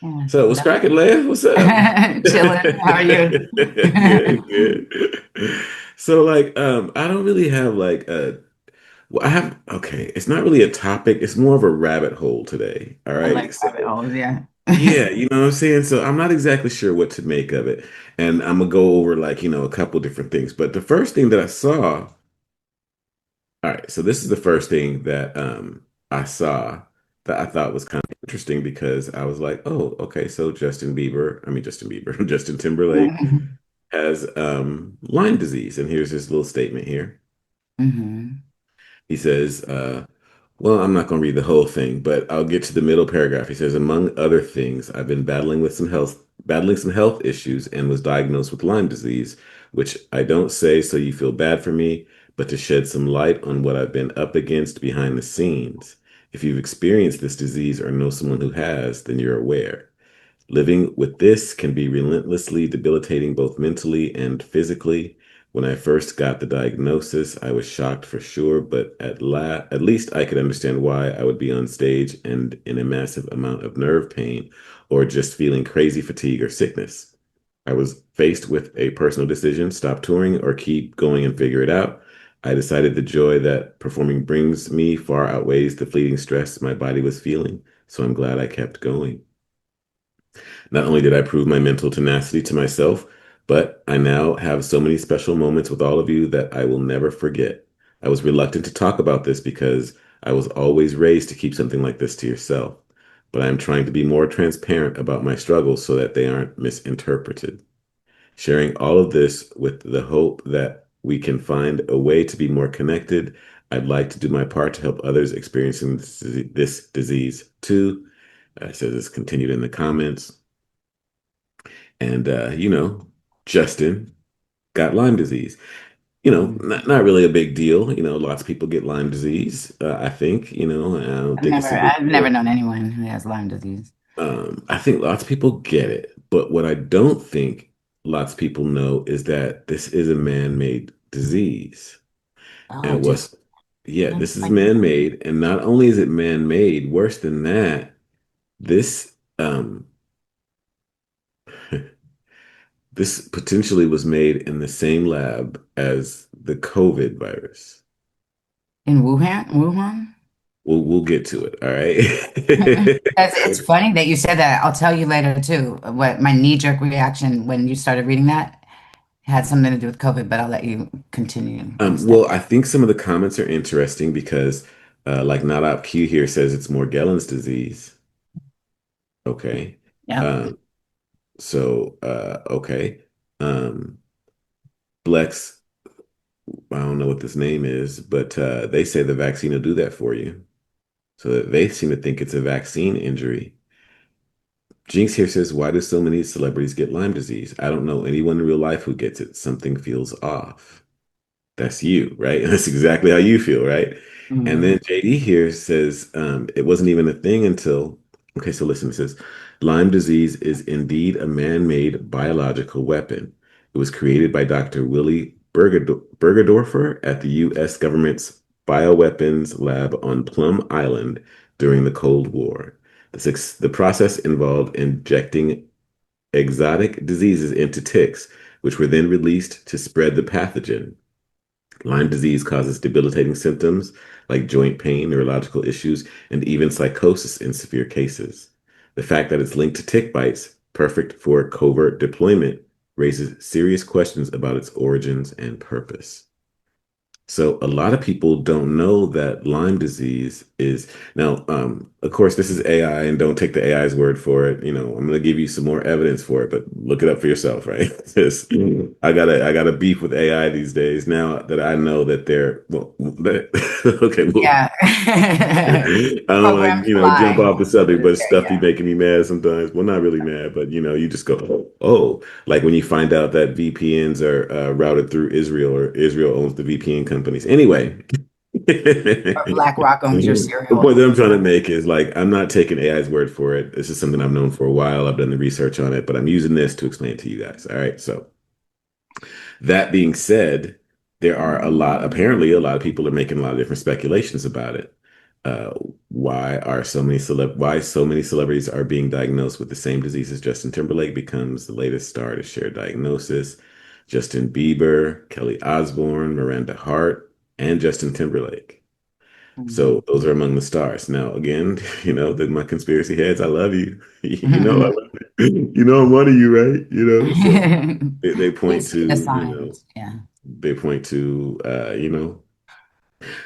Yeah. So what's cracking, Leia? What's up? Chilling. How are you? Good, good. So I don't really have well, I have okay, it's not really a topic, it's more of a rabbit hole today. All I right. like So rabbit holes, yeah. yeah, you know what I'm saying? So I'm not exactly sure what to make of it. And I'm gonna go over a couple different things. But the first thing that I saw, all right, so this is the first thing that I saw that I thought was kind of interesting because I was like, oh, okay, so Justin Bieber, Justin Timberlake Hmm. has Lyme disease. And here's his little statement here. Hmm. He says, well, I'm not going to read the whole thing, but I'll get to the middle paragraph. He says, among other things, I've been battling some health issues and was diagnosed with Lyme disease, which I don't say so you feel bad for me, but to shed some light on what I've been up against behind the scenes. If you've experienced this disease or know someone who has, then you're aware. Living with this can be relentlessly debilitating both mentally and physically. When I first got the diagnosis, I was shocked for sure, but at least I could understand why I would be on stage and in a massive amount of nerve pain or just feeling crazy fatigue or sickness. I was faced with a personal decision, stop touring or keep going and figure it out. I decided the joy that performing brings me far outweighs the fleeting stress my body was feeling, so I'm glad I kept going. Not only did I prove my mental tenacity to myself, but I now have so many special moments with all of you that I will never forget. I was reluctant to talk about this because I was always raised to keep something like this to yourself. But I'm trying to be more transparent about my struggles so that they aren't misinterpreted. Sharing all of this with the hope that we can find a way to be more connected. I'd like to do my part to help others experiencing this disease too. It says it's continued in the comments. And Justin got Lyme disease. Not really a big deal. Lots of people get Lyme disease. I think, I don't think it's a big I've never deal. known anyone who has Lyme disease. I think lots of people get it, but what I don't think lots of people know is that this is a man-made disease. Oh, And just yeah, never this is like man-made, and not only is it man-made, worse than that, this this potentially was made in the same lab as the COVID virus. in Wuhan, Wuhan. We'll get to it. All right. It's funny that you said that. I'll tell you later too. What my knee-jerk reaction when you started reading that had something to do with COVID, but I'll let you continue instead. Well, I think some of the comments are interesting because, like, Not Op Q here says it's Morgellons disease. Okay. Yep. Okay. Um, Blex, I don't know what this name is, but they say the vaccine will do that for you. So they seem to think it's a vaccine injury. Jinx here says, why do so many celebrities get Lyme disease? I don't know anyone in real life who gets it. Something feels off. That's you, right? That's exactly how you feel, right? And Mhm. then JD here says, it wasn't even a thing until, okay, so listen, it says, Lyme disease is indeed a man-made biological weapon. It was created by Dr. Willy Bergedorfer at the U.S. government's bioweapons lab on Plum Island during the Cold War. The process involved injecting exotic diseases into ticks, which were then released to spread the pathogen. Lyme disease causes debilitating symptoms like joint pain, neurological issues, and even psychosis in severe cases. The fact that it's linked to tick bites, perfect for covert deployment, raises serious questions about its origins and purpose. So a lot of people don't know that Lyme disease is now, of course, this is AI and don't take the AI's word for it. I'm going to give you some more evidence for it, but look it up for yourself, right? I got a beef with AI these days now that I know that they're, well, okay, well, Yeah. I don't want Programs to, jump lie. off the subject, but stuff be Yeah. making me mad sometimes. Well, not really mad, but you just go, oh, like when you find out that VPNs are routed through Israel or Israel owns the VPN companies. Anyway, Or BlackRock owns your the point that cereal. I'm trying to make is like, I'm not taking AI's word for it. This is something I've known for a while. I've done the research on it, but I'm using this to explain it to you guys. All right. So that being said, apparently a lot of people are making a lot of different speculations about it. Uh, why so many celebrities are being diagnosed with the same disease as Justin Timberlake becomes the latest star to share diagnosis. Justin Bieber, Kelly Osbourne, Miranda Hart, and Justin Timberlake. Mhm. So those are among the stars. Now, again, my conspiracy heads, I love you. You know, I love you. You know, I'm one of you, right? So they We point see the to, signs. Yeah. they point to,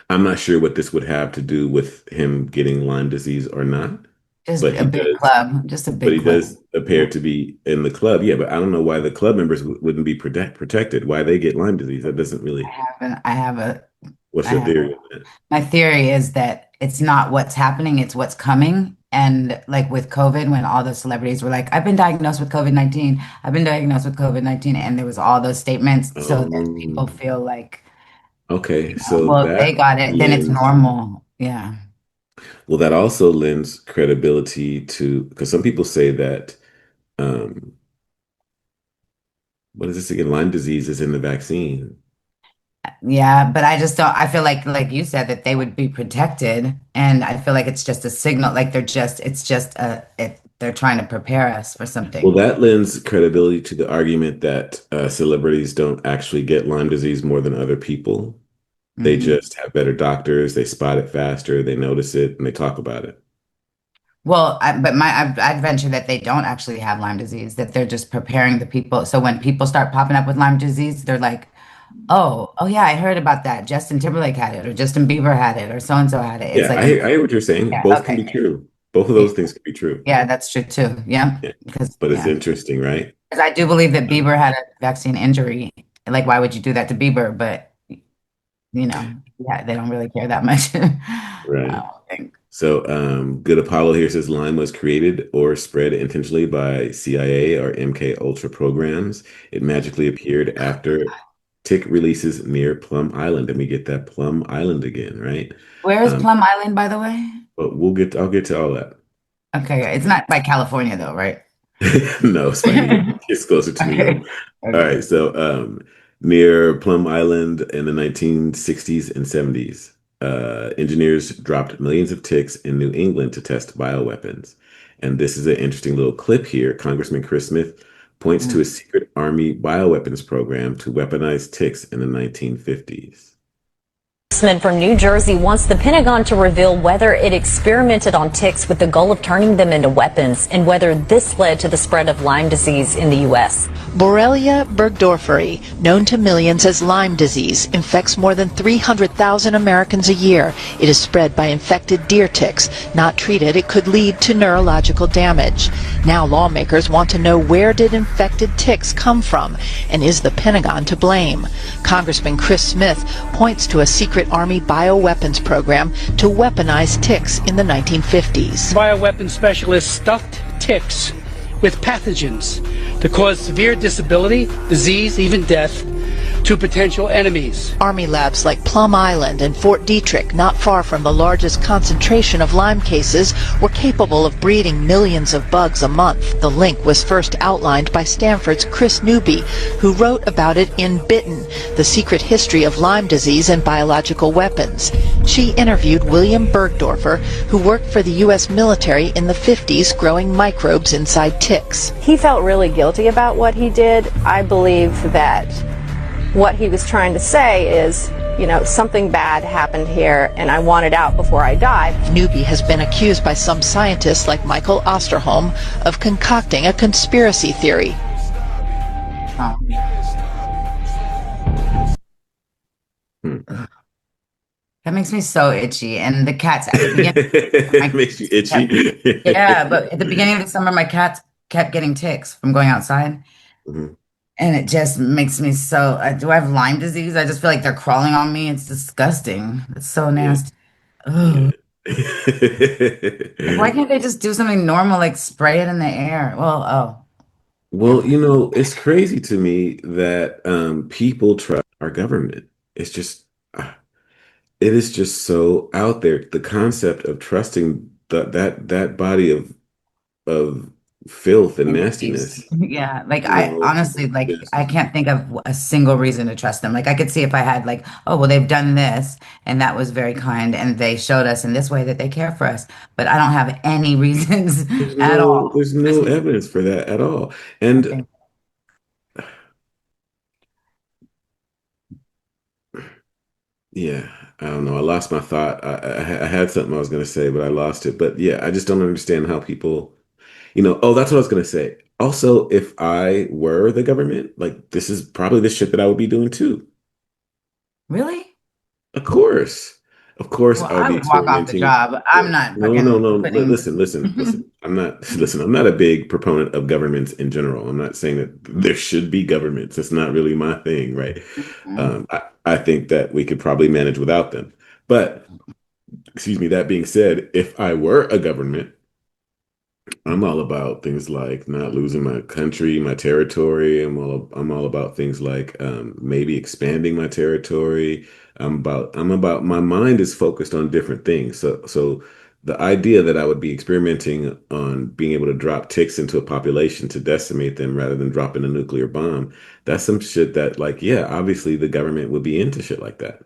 I'm not sure what this would have to do with him getting Lyme disease or not, Just but a big club. Just a but big he club. does appear to be in the club. Yeah, but I don't know why the club members wouldn't be protected. Why they get Lyme disease? That doesn't I really. have a, I have a, What's I your have theory on that? My theory is that it's not what's happening, it's what's coming. And like with COVID, when all those celebrities were like, I've been diagnosed with COVID-19, I've been diagnosed with COVID-19, and there was all those statements so that people Um, feel like, okay, so well, if they that got it, then it's lends. normal. Yeah. Well, that also lends credibility to because some people say that um, what is this again? Lyme disease is in the vaccine. Yeah, but I just don't, I feel like you said, that they would be protected. And I feel like it's just a signal, like it's just they're trying to prepare us for Well, something. that lends credibility to the argument that celebrities don't actually get Lyme disease more than other people. They Mhm. just have better doctors, they spot it faster, they notice it, and they talk about it. Well, I'd venture that they don't actually have Lyme disease, that they're just preparing the people. So when people start popping up with Lyme disease, they're like, oh yeah, I heard about that. Justin Timberlake had it, or Justin Bieber had it, or so and so had it. It's Yeah, like, I hear what you're saying. yeah, Both can okay, be true. Both of yeah, those things can be true. yeah, that's true too. Yeah, Yeah. because But it's yeah, interesting, right? because I do believe that Um, Bieber had a vaccine injury. Like, why would you do that to Bieber? But yeah, they don't really care that much. I right. don't think. So, Good Apollo here says Lyme was created or spread intentionally by CIA or MK Ultra programs. It magically appeared after tick releases near Plum Island, and we get that Plum Island again, right? Where is Um, Plum Island, by the way? but I'll get to all that. Okay, it's not by California though, right? No, it's by New York. It's closer to New York. Okay. All Okay. right, so near Plum Island in the 1960s and 70s, engineers dropped millions of ticks in New England to test bioweapons. And this is an interesting little clip here. Congressman Chris Smith points to a Mm. secret Army bioweapons program to weaponize ticks in the 1950s. From New Jersey wants the Pentagon to reveal whether it experimented on ticks with the goal of turning them into weapons and whether this led to the spread of Lyme disease in the U.S. Borrelia burgdorferi, known to millions as Lyme disease, infects more than 300,000 Americans a year. It is spread by infected deer ticks. Not treated, it could lead to neurological damage. Now lawmakers want to know, where did infected ticks come from, and is the Pentagon to blame? Congressman Chris Smith points to a secret Army bioweapons program to weaponize ticks in the 1950s. Bioweapons specialists stuffed ticks with pathogens to cause severe disability, disease, even death to potential enemies. Army labs like Plum Island and Fort Detrick, not far from the largest concentration of Lyme cases, were capable of breeding millions of bugs a month. The link was first outlined by Stanford's Chris Newby, who wrote about it in Bitten, The Secret History of Lyme Disease and Biological Weapons. She interviewed William Bergdorfer, who worked for the U.S. military in the 50s growing microbes inside ticks. He felt really guilty about what he did. I believe that what he was trying to say is, something bad happened here and I want it out before I die. Newby has been accused by some scientists like Michael Osterholm of concocting a conspiracy theory. Um, Hmm. that makes me so itchy. And the cats at the beginning, my It makes you kept, itchy. yeah, but at the beginning of the summer, my cats kept getting ticks from going outside. Mhm. And it just makes me so, do I have Lyme disease? I just feel like they're crawling on me. It's disgusting. It's so Yeah, nasty. Ugh. Like, why yeah. can't they just do something normal, like spray it in the air? Well, oh, Well, never. it's crazy to me that people trust our government. It's just, uh, it is just so out there. The concept of trusting that body of filth and entities. nastiness. Yeah, like You I know, honestly like I just can't think of a single reason to trust them. Like I could see if I had like, oh well, they've done this and that was very kind and they showed us in this way that they care for us, but I don't have any reasons at all. there's no Just evidence for that at all. And nothing. yeah, I don't know. I lost my thought. I had something I was going to say, but I lost it. But yeah, I just don't understand how people, oh, that's what I was going to say. Also, if I were the government, like this is probably the shit that I would be doing too. Really? Of course. Of course, Well, I would I be would walk off the experimenting. job. Yeah. I'm not No, no, fucking no. putting. Listen. I'm not, listen, I'm not a big proponent of governments in general. I'm not saying that there should be governments. It's not really my thing, right? I think that we could probably manage without them. But, excuse me, that being said, if I were a government, I'm all about things like not losing my country, my territory. I'm all about things like maybe expanding my territory. I'm about my mind is focused on different things. So the idea that I would be experimenting on being able to drop ticks into a population to decimate them rather than dropping a nuclear bomb, that's some shit that like, yeah, obviously the government would be into shit like that.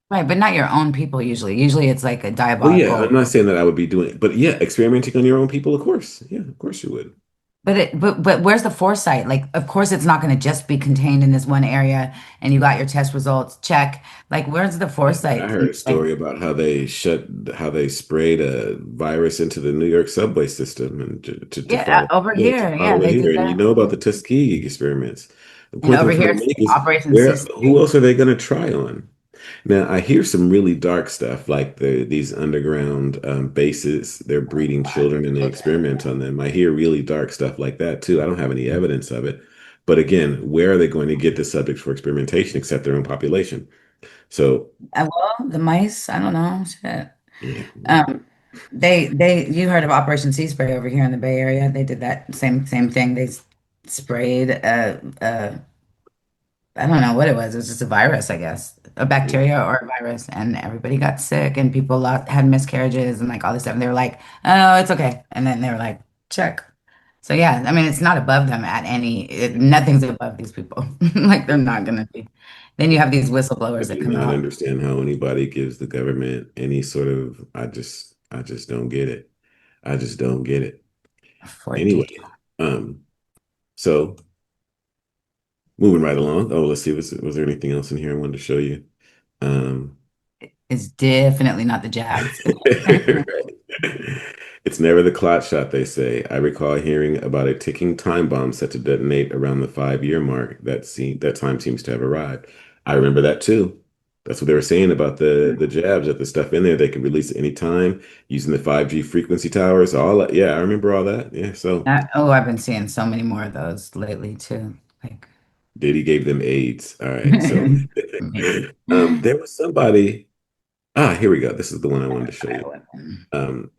Right, but not your own people usually. Usually it's like a Well, yeah, I'm diabolical. not saying that I would be doing it, but yeah, experimenting on your own people, of course. Yeah, of course you would. But where's the foresight? Like, of course, it's not going to just be contained in this one area, and you got your test results. Check. Like, where's the I foresight? heard a Like, story about how they sprayed a virus into the New York subway system and to yeah, over to here, yeah, follow it they here. did And you that, know about the Tuskegee experiments. The and point that I'm over trying here, to it's make is Operation who CCP. else are they going to try on? Now, I hear some really dark stuff like these underground bases, they're breeding children and they experiment on them. I hear really dark stuff like that too. I don't have any evidence of it. But again, where are they going to get the subjects for experimentation except their own population? So, Well, the mice, I don't know, shit. yeah. Um, you heard of Operation Sea Spray over here in the Bay Area? They did that same thing. They sprayed I don't know what it was. It was just a virus, I guess, a Yeah. bacteria or a virus, and everybody got sick, and people had miscarriages and like all this stuff. And they were like, "Oh, it's okay," and then they were like, "Check." So yeah, I mean, it's not above them at nothing's above these people. Like they're not gonna be. Then you have these I whistleblowers that do come not out understand how anybody gives the government any sort of, I just don't get it. I just don't get it. for detail. Anyway, so moving right along. Oh, let's see, was there anything else in here I wanted to show you? Um, It's definitely not the jabs. It's never the clot shot, they say. I recall hearing about a ticking time bomb set to detonate around the 5 year mark. That time seems to have arrived. I remember that too. That's what they were saying about the jabs, that the stuff in there they could release at any time using the 5G frequency towers. All that. Yeah, I remember all that. Yeah, so I've been seeing so many more of those lately too. Like Diddy gave them AIDS. All right. So maybe. there was somebody. Ah, here we go. This is the one I wanted to show you. Bioweapon. Um,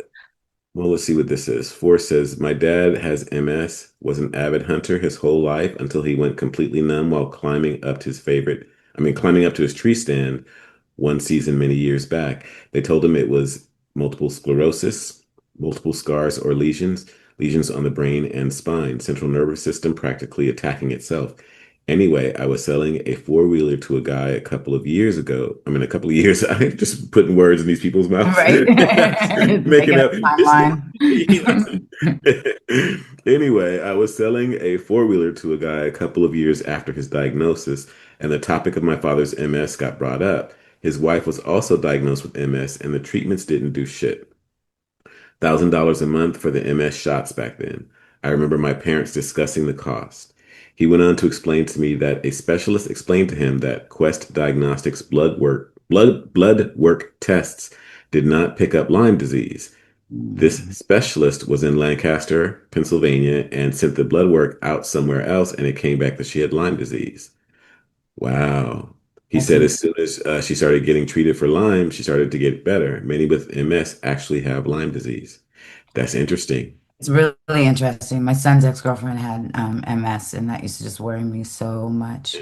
Well, let's see what this is. Force says, my dad has MS, was an avid hunter his whole life until he went completely numb while climbing up to his tree stand one season many years back. They told him it was multiple sclerosis, multiple scars or lesions on the brain and spine, central nervous system practically attacking itself. Anyway, I was selling a four-wheeler to a guy a couple of years ago. I mean, a couple of years. I'm just putting words in these people's mouths. Right? Making Making up up. a Just timeline. anyway, I was selling a four-wheeler to a guy a couple of years after his diagnosis, and the topic of my father's MS got brought up. His wife was also diagnosed with MS, and the treatments didn't do shit. $1,000 a month for the MS shots back then. I remember my parents discussing the cost. He went on to explain to me that a specialist explained to him that Quest Diagnostics blood work tests did not pick up Lyme disease. This Mhm. specialist was in Lancaster, Pennsylvania, and sent the blood work out somewhere else, and it came back that she had Lyme disease. Wow. He That's said in- as soon as she started getting treated for Lyme, she started to get better. Many with MS actually have Lyme disease. That's interesting. it's really interesting. My son's ex-girlfriend had MS, and that used to just worry me so much.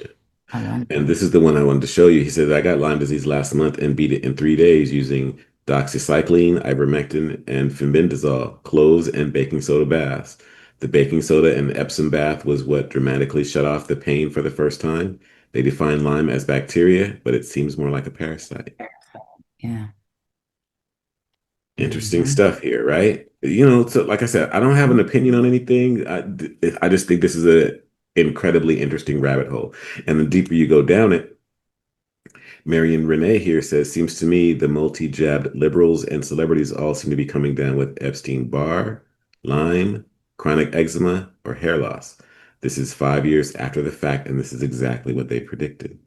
I And wonder. this is the one I wanted to show you. He said, I got Lyme disease last month and beat it in 3 days using doxycycline, ivermectin, and fenbendazole, cloves, and baking soda baths. The baking soda and Epsom bath was what dramatically shut off the pain for the first time. They define Lyme as bacteria, but it seems more like a parasite. Yeah. Interesting Hmm. stuff here, right? So like I said, I don't have an opinion on anything. I just think this is a incredibly interesting rabbit hole. And the deeper you go down it, Marion Renee here says, seems to me the multi-jabbed liberals and celebrities all seem to be coming down with Epstein-Barr, Lyme, chronic eczema, or hair loss. This is 5 years after the fact, and this is exactly what they predicted.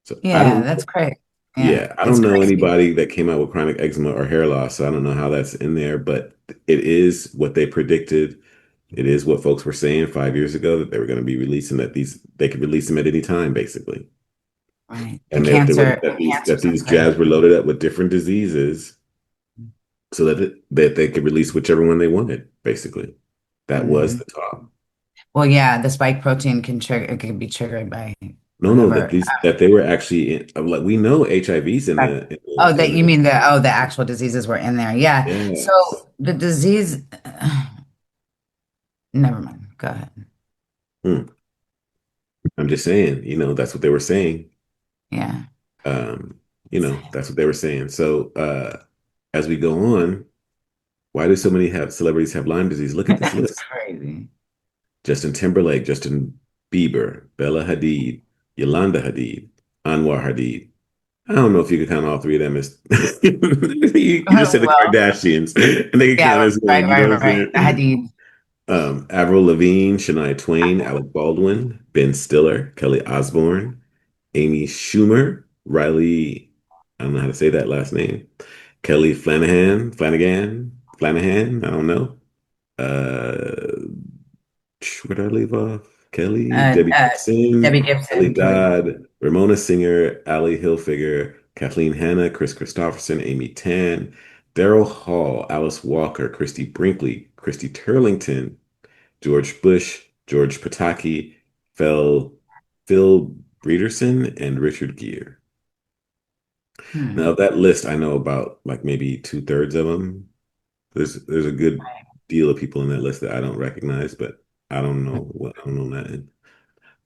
So I Yeah, don't, that's great. Yeah, yeah, I it's don't know crazy. anybody that came out with chronic eczema or hair loss, so I don't know how that's in there, but it is what they predicted. It is what folks were saying 5 years ago that they were going to be releasing they could release them at any time, basically. Right. The And that they were cancer, the cancer that these stuff's crazy. jabs were loaded up with different diseases so that they could release whichever one they wanted, basically. That was Hmm. the talk. Well, yeah, the spike protein can trigger, it can be triggered by No, that whatever. they were actually like we know HIV's in Right. Oh, that you mean the actual diseases were in there. Yeah. So yes. the disease, never mind. Go ahead. Hmm. I'm just saying, that's what they were saying. Yeah. Um, that's what they were saying. So as we go on, why do so many have celebrities have Lyme disease? Look at this It's list. crazy. Justin Timberlake, Justin Bieber, Bella Hadid, Yolanda Hadid, Anwar Hadid. I don't know if you could count all three of them as you just said the Well, Kardashians, and they could count yeah, as right, one. You know right, what I'm right. The saying? Hadid. Avril Lavigne, Shania Twain, Alec Baldwin, Ben Stiller, Kelly Osbourne, Amy Schumer, Riley. I don't know how to say that last name. Kelly Flanagan. I don't know. Uh, where did I leave off? Kelly, Uh, Debbie uh, Gibson, Debbie Kelly Gibson, Kelly. Dodd, Ramona Singer, Ali Hilfiger, Kathleen Hanna, Chris Christopherson, Amy Tan, Daryl Hall, Alice Walker, Christy Brinkley, Christy Turlington, George Bush, George Pataki, Phil Breederson, and Richard Gere. Now, Hmm. of that list, I know about like maybe two-thirds of them. There's a good deal of people in that list that I don't recognize, but I don't know that.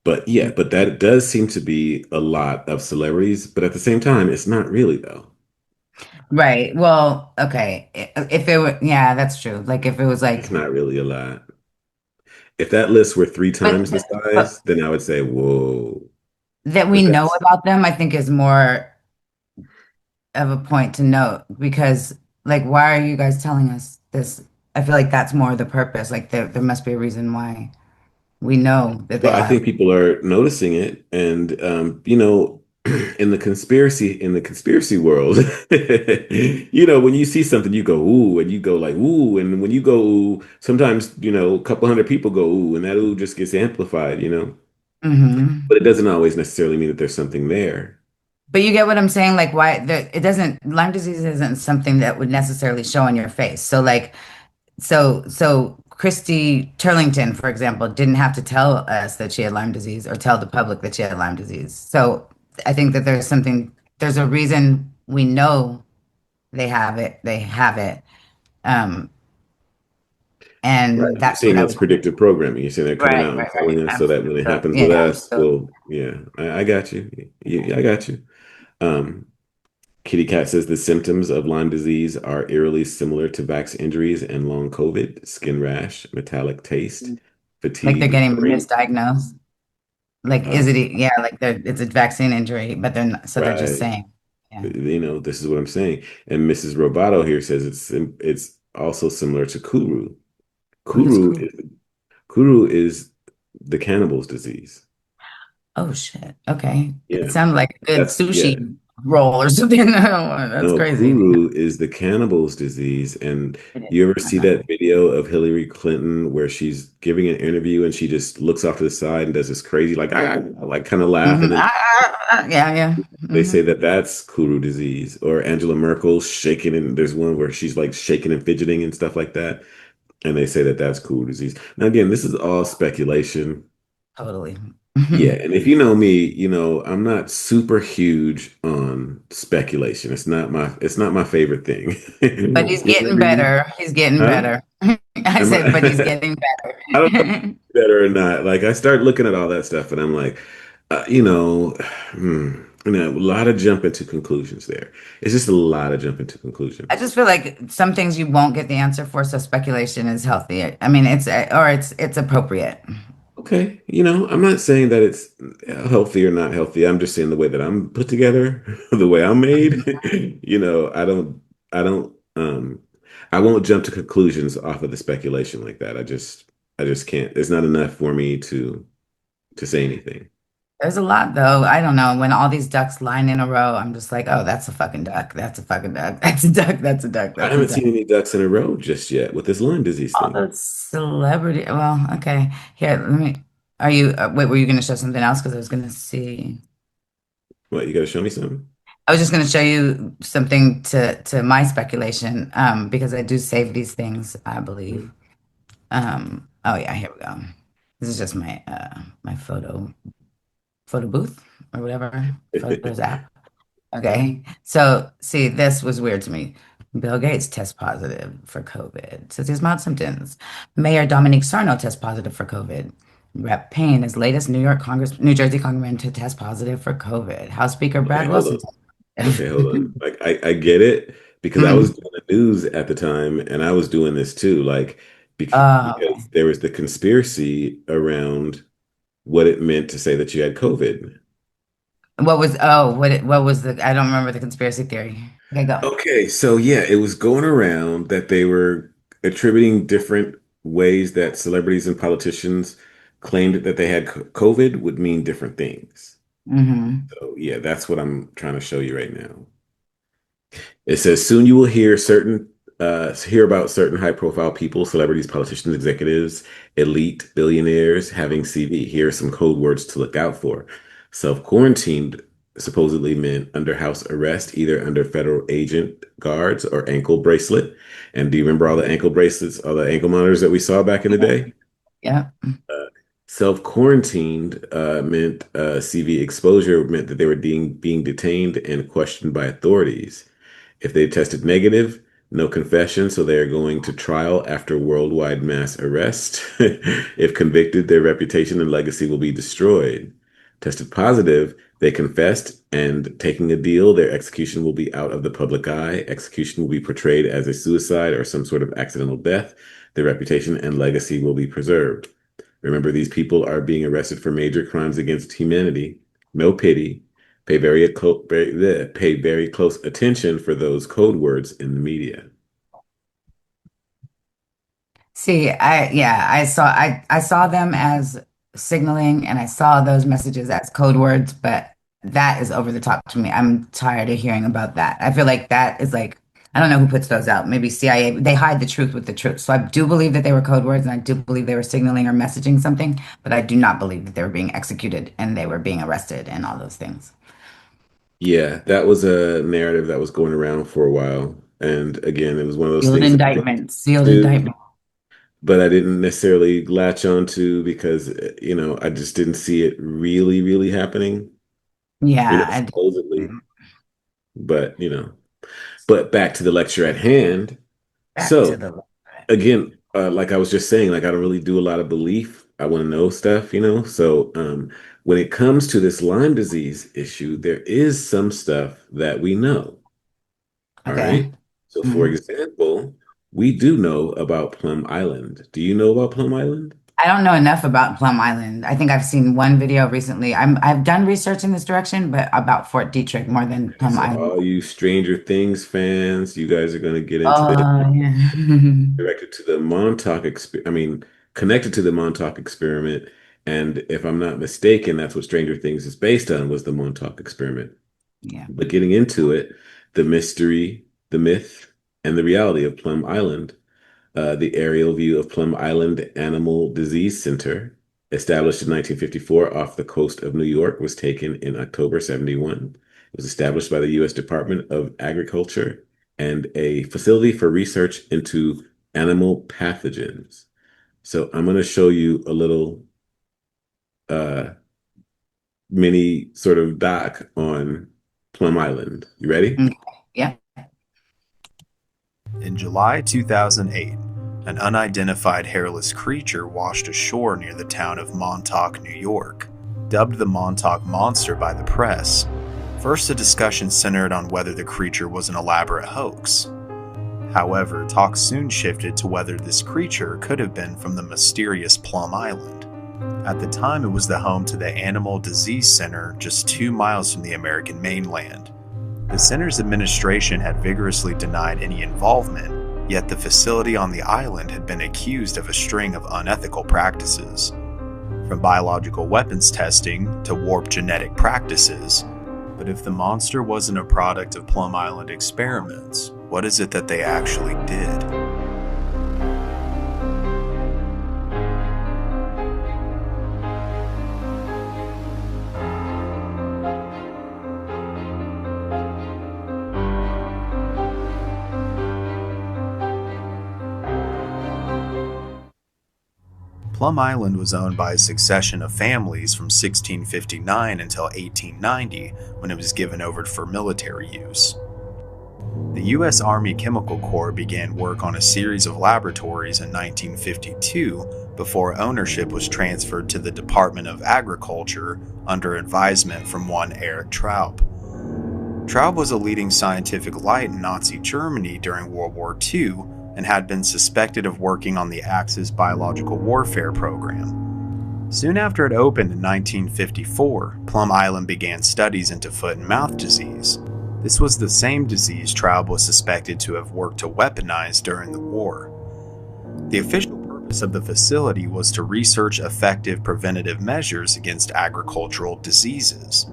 But yeah, but that does seem to be a lot of celebrities, but at the same time, it's not really though. Right. Well, okay. If it were, yeah, that's true. Like if it was It's like, not really a lot. If that list were three but, times the but size, then I would say, whoa. that we But know that's about them, I think is more of a point to note because, like, why are you guys telling us this? I feel like that's more the purpose. Like, there must be a reason why we know that they Well, I all have. think people are noticing it, and in the conspiracy world, when you see something, you go ooh, and you go like ooh, and when you go ooh, sometimes a couple hundred people go ooh, and that ooh just gets amplified. Hmm. But it doesn't always necessarily mean that there's something there. But you get what I'm saying? Like, why it doesn't, Lyme disease isn't something that would necessarily show on your face. So, like, so Christy Turlington, for example, didn't have to tell us that she had Lyme disease or tell the public that she had Lyme disease. So I think that there's a reason we know they have it. Um, Right. and You're that's saying what I that's would, predictive programming. You're saying they're coming right, out and right, right. telling us so that when Absolutely. it So, happens with yeah. us, we'll, yeah, I got you. Yeah, I got you. Um, Kitty Cat says the symptoms of Lyme disease are eerily similar to vax injuries and long COVID, skin rash, metallic taste, Like they're fatigue, getting brain. misdiagnosed. Like, Uh, is it, yeah, like it's a vaccine injury, but they're not, so they're just right. saying, yeah. This is what I'm saying. And Mrs. Roboto here says it's also similar to Kuru. What is Kuru cruel? is Kuru is the cannibal's disease. Oh shit. Okay. It Yeah. sounded like a good Yeah. sushi roll or something. That's No, crazy. Kuru is the cannibal's diseze. And It is. you ever I see know. that video of Hillary Clinton where she's giving an interview and she just looks off to the side and does this crazy, like, like kind of laugh. Mhm. And then Yeah, yeah. they say Hmm. that that's Kuru disease. Or Angela Merkel shaking, and there's one where she's like shaking and fidgeting and stuff like that. And they say that that's Kuru disease. Now, again, this is all speculation. Totally. Yeah, and if you know me, I'm not super huge on speculation. It's not my favorite thing. But he's You know what I getting mean? better. He's getting Huh? better. I Am said, but he's I? getting I don't know if better. it's better or not. Like I start looking at all that stuff, and I'm like, a lot of jumping to conclusions there. It's just a lot of jumping to I conclusions. just feel like some things you won't get the answer for, so speculation is healthy. I mean, it's appropriate. Okay, I'm not saying that it's healthy or not healthy. I'm just saying the way that I'm put together, the way I'm made. I don't, I won't jump to conclusions off of the speculation like that. I just can't. It's not enough for me to say anything. There's a lot though. I don't know. When all these ducks line in a row, I'm just like, oh, that's a fucking duck. That's a fucking duck. That's a duck. That's a duck. I That's a haven't duck. seen any ducks in a row just yet with this Lyme disease All thing. those celebrity. Well, okay. Here, let me. Are you? Wait, were you going to show something else? Because I was going to see. What, you got to show me something? I was just going to show you something to my speculation. Because I do save these things, I believe. Oh yeah, here we go. This is just my photo booth or whatever photos app. Okay. So, see, this was weird to me. Bill Gates tests positive for COVID. Says he has mild symptoms. Mayor Dominique Sarno tests positive for COVID. Rep. Payne is latest New Jersey Congressman to test positive for COVID. House Speaker Okay, Brad hold Wilson on. tested Okay, hold on. positive. Like I get it because I was Mhm. doing the news at the time and I was doing this too. Like Okay. because there was the conspiracy around what it meant to say that you had COVID. What was the I don't remember the conspiracy theory. Okay, go. Okay, so yeah, it was going around that they were attributing different ways that celebrities and politicians claimed that they had COVID would mean different things. Hmm. So yeah, that's what I'm trying to show you right now. It says soon you will hear about certain high-profile people, celebrities, politicians, executives, elite billionaires having CV. Here are some code words to look out for. Self-quarantined supposedly meant under house arrest, either under federal agent guards or ankle bracelet. And do you remember all the ankle bracelets, all the ankle monitors that we saw back in the day? Yeah. Uh, Self-quarantined meant CV exposure meant that they were being detained and questioned by authorities. If they tested negative, no confession, so they are going to trial after worldwide mass arrest. If convicted, their reputation and legacy will be destroyed. Tested positive, they confessed and taking a deal, their execution will be out of the public eye. Execution will be portrayed as a suicide or some sort of accidental death. Their reputation and legacy will be preserved. Remember, these people are being arrested for major crimes against humanity. No pity. Pay very close attention for those code words in the media. See, I saw them as signaling and I saw those messages as code words, but that is over the top to me. I'm tired of hearing about that. I feel like that is like I don't know who puts those out. Maybe CIA. They hide the truth with the truth. So I do believe that they were code words and I do believe they were signaling or messaging something, but I do not believe that they were being executed and they were being arrested and all those things. Yeah, that was a narrative that was going around for a while. And again, it was one of those Sealed things that I looked indictment, sealed into, indictment. but I didn't necessarily latch onto because, I just didn't see it really, really happening, Yeah, I supposedly. do. But back to the lecture at hand. Back to So the again, like I was just saying, like I don't really do a lot of belief. I want to know stuff. So when it comes to this Lyme disease issue, there is some stuff that we know. All right. okay. So for Mhm. example, we do know about Plum Island. Do you know about Plum Island? I don't know enough about Plum Island. I think I've seen one video recently. I've done research in this direction, but about Fort Detrick more than Okay, Plum so Island. all you Stranger Things fans, you guys are going to get into this. Oh yeah. Directed to the connected to the Montauk experiment. And if I'm not mistaken, that's what Stranger Things is based on, was the Montauk experiment. Yeah. But getting into it, the mystery, the myth, and the reality of Plum Island, the aerial view of Plum Island Animal Disease Center, established in 1954 off the coast of New York, was taken in October 71. It was established by the U.S. Department of Agriculture and a facility for research into animal pathogens. So I'm going to show you a little uh, mini sort of doc on Plum Island. You ready? Okay. Yeah. In July 2008, an unidentified hairless creature washed ashore near the town of Montauk, New York. Dubbed the Montauk Monster by the press, first the discussion centered on whether the creature was an elaborate hoax. However, talk soon shifted to whether this creature could have been from the mysterious Plum Island. At the time, it was the home to the Animal Disease Center just 2 miles from the American mainland. The center's administration had vigorously denied any involvement, yet the facility on the island had been accused of a string of unethical practices. From biological weapons testing to warped genetic practices. But if the monster wasn't a product of Plum Island experiments, what is it that they actually did? Plum Island was owned by a succession of families from 1659 until 1890, when it was given over for military use. The U.S. Army Chemical Corps began work on a series of laboratories in 1952 before ownership was transferred to the Department of Agriculture under advisement from one Eric Traub. Traub was a leading scientific light in Nazi Germany during World War II and had been suspected of working on the Axis biological warfare program. Soon after it opened in 1954, Plum Island began studies into foot and mouth disease. This was the same disease Traub was suspected to have worked to weaponize during the war. The official purpose of the facility was to research effective preventative measures against agricultural diseases.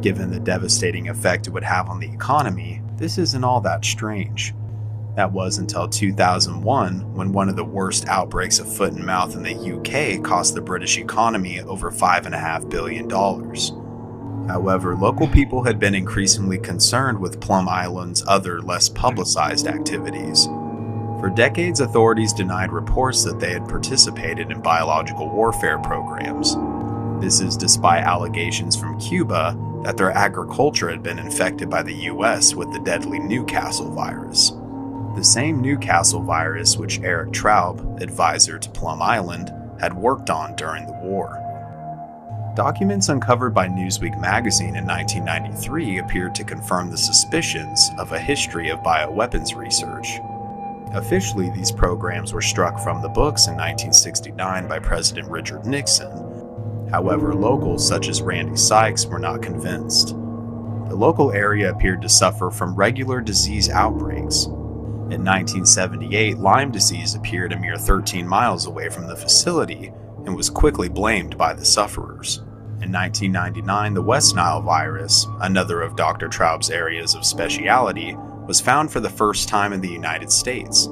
Given the devastating effect it would have on the economy, this isn't all that strange. That was until 2001, when one of the worst outbreaks of foot and mouth in the UK cost the British economy over $5.5 billion. However, local people had been increasingly concerned with Plum Island's other, less publicized activities. For decades, authorities denied reports that they had participated in biological warfare programs. This is despite allegations from Cuba that their agriculture had been infected by the US with the deadly Newcastle virus. The same Newcastle virus which Eric Traub, advisor to Plum Island, had worked on during the war. Documents uncovered by Newsweek magazine in 1993 appeared to confirm the suspicions of a history of bioweapons research. Officially, these programs were struck from the books in 1969 by President Richard Nixon. However, locals such as Randy Sykes were not convinced. The local area appeared to suffer from regular disease outbreaks. In 1978, Lyme disease appeared a mere 13 miles away from the facility and was quickly blamed by the sufferers. In 1999, the West Nile virus, another of Dr. Traub's areas of specialty, was found for the first time in the United States.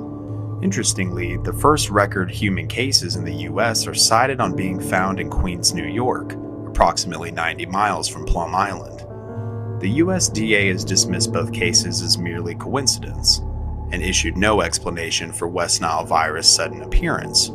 Interestingly, the first record human cases in the U.S. are cited on being found in Queens, New York, approximately 90 miles from Plum Island. The USDA has dismissed both cases as merely coincidence and issued no explanation for West Nile virus' sudden appearance.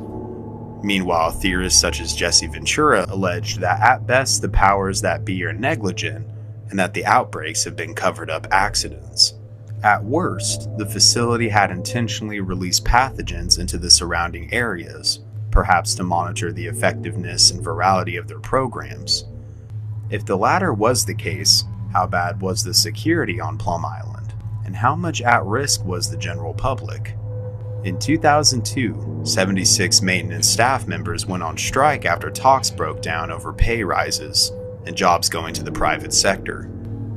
Meanwhile, theorists such as Jesse Ventura alleged that at best the powers that be are negligent and that the outbreaks have been covered-up accidents. At worst, the facility had intentionally released pathogens into the surrounding areas, perhaps to monitor the effectiveness and virality of their programs. If the latter was the case, how bad was the security on Plum Island? And how much at risk was the general public? In 2002, 76 maintenance staff members went on strike after talks broke down over pay rises and jobs going to the private sector.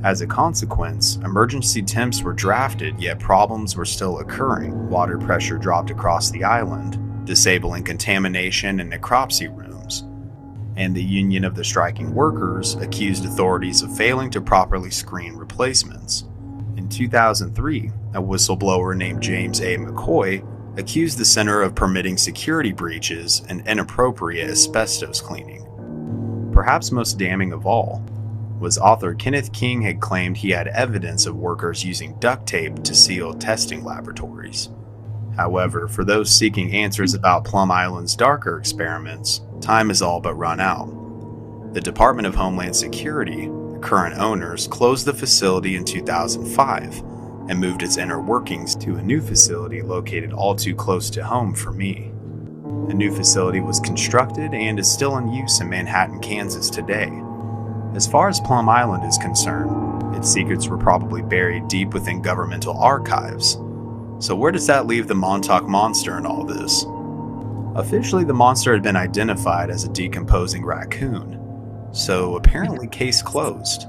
As a consequence, emergency temps were drafted, yet problems were still occurring. Water pressure dropped across the island, disabling contamination in necropsy rooms. And the Union of the Striking Workers accused authorities of failing to properly screen replacements. In 2003, a whistleblower named James A. McCoy accused the center of permitting security breaches and inappropriate asbestos cleaning. Perhaps most damning of all was author Kenneth King had claimed he had evidence of workers using duct tape to seal testing laboratories. However, for those seeking answers about Plum Island's darker experiments, time has all but run out. The Department of Homeland Security, the current owners, closed the facility in 2005 and moved its inner workings to a new facility located all too close to home for me. A new facility was constructed and is still in use in Manhattan, Kansas today. As far as Plum Island is concerned, its secrets were probably buried deep within governmental archives. So where does that leave the Montauk monster in all this? Officially, the monster had been identified as a decomposing raccoon, so apparently case closed.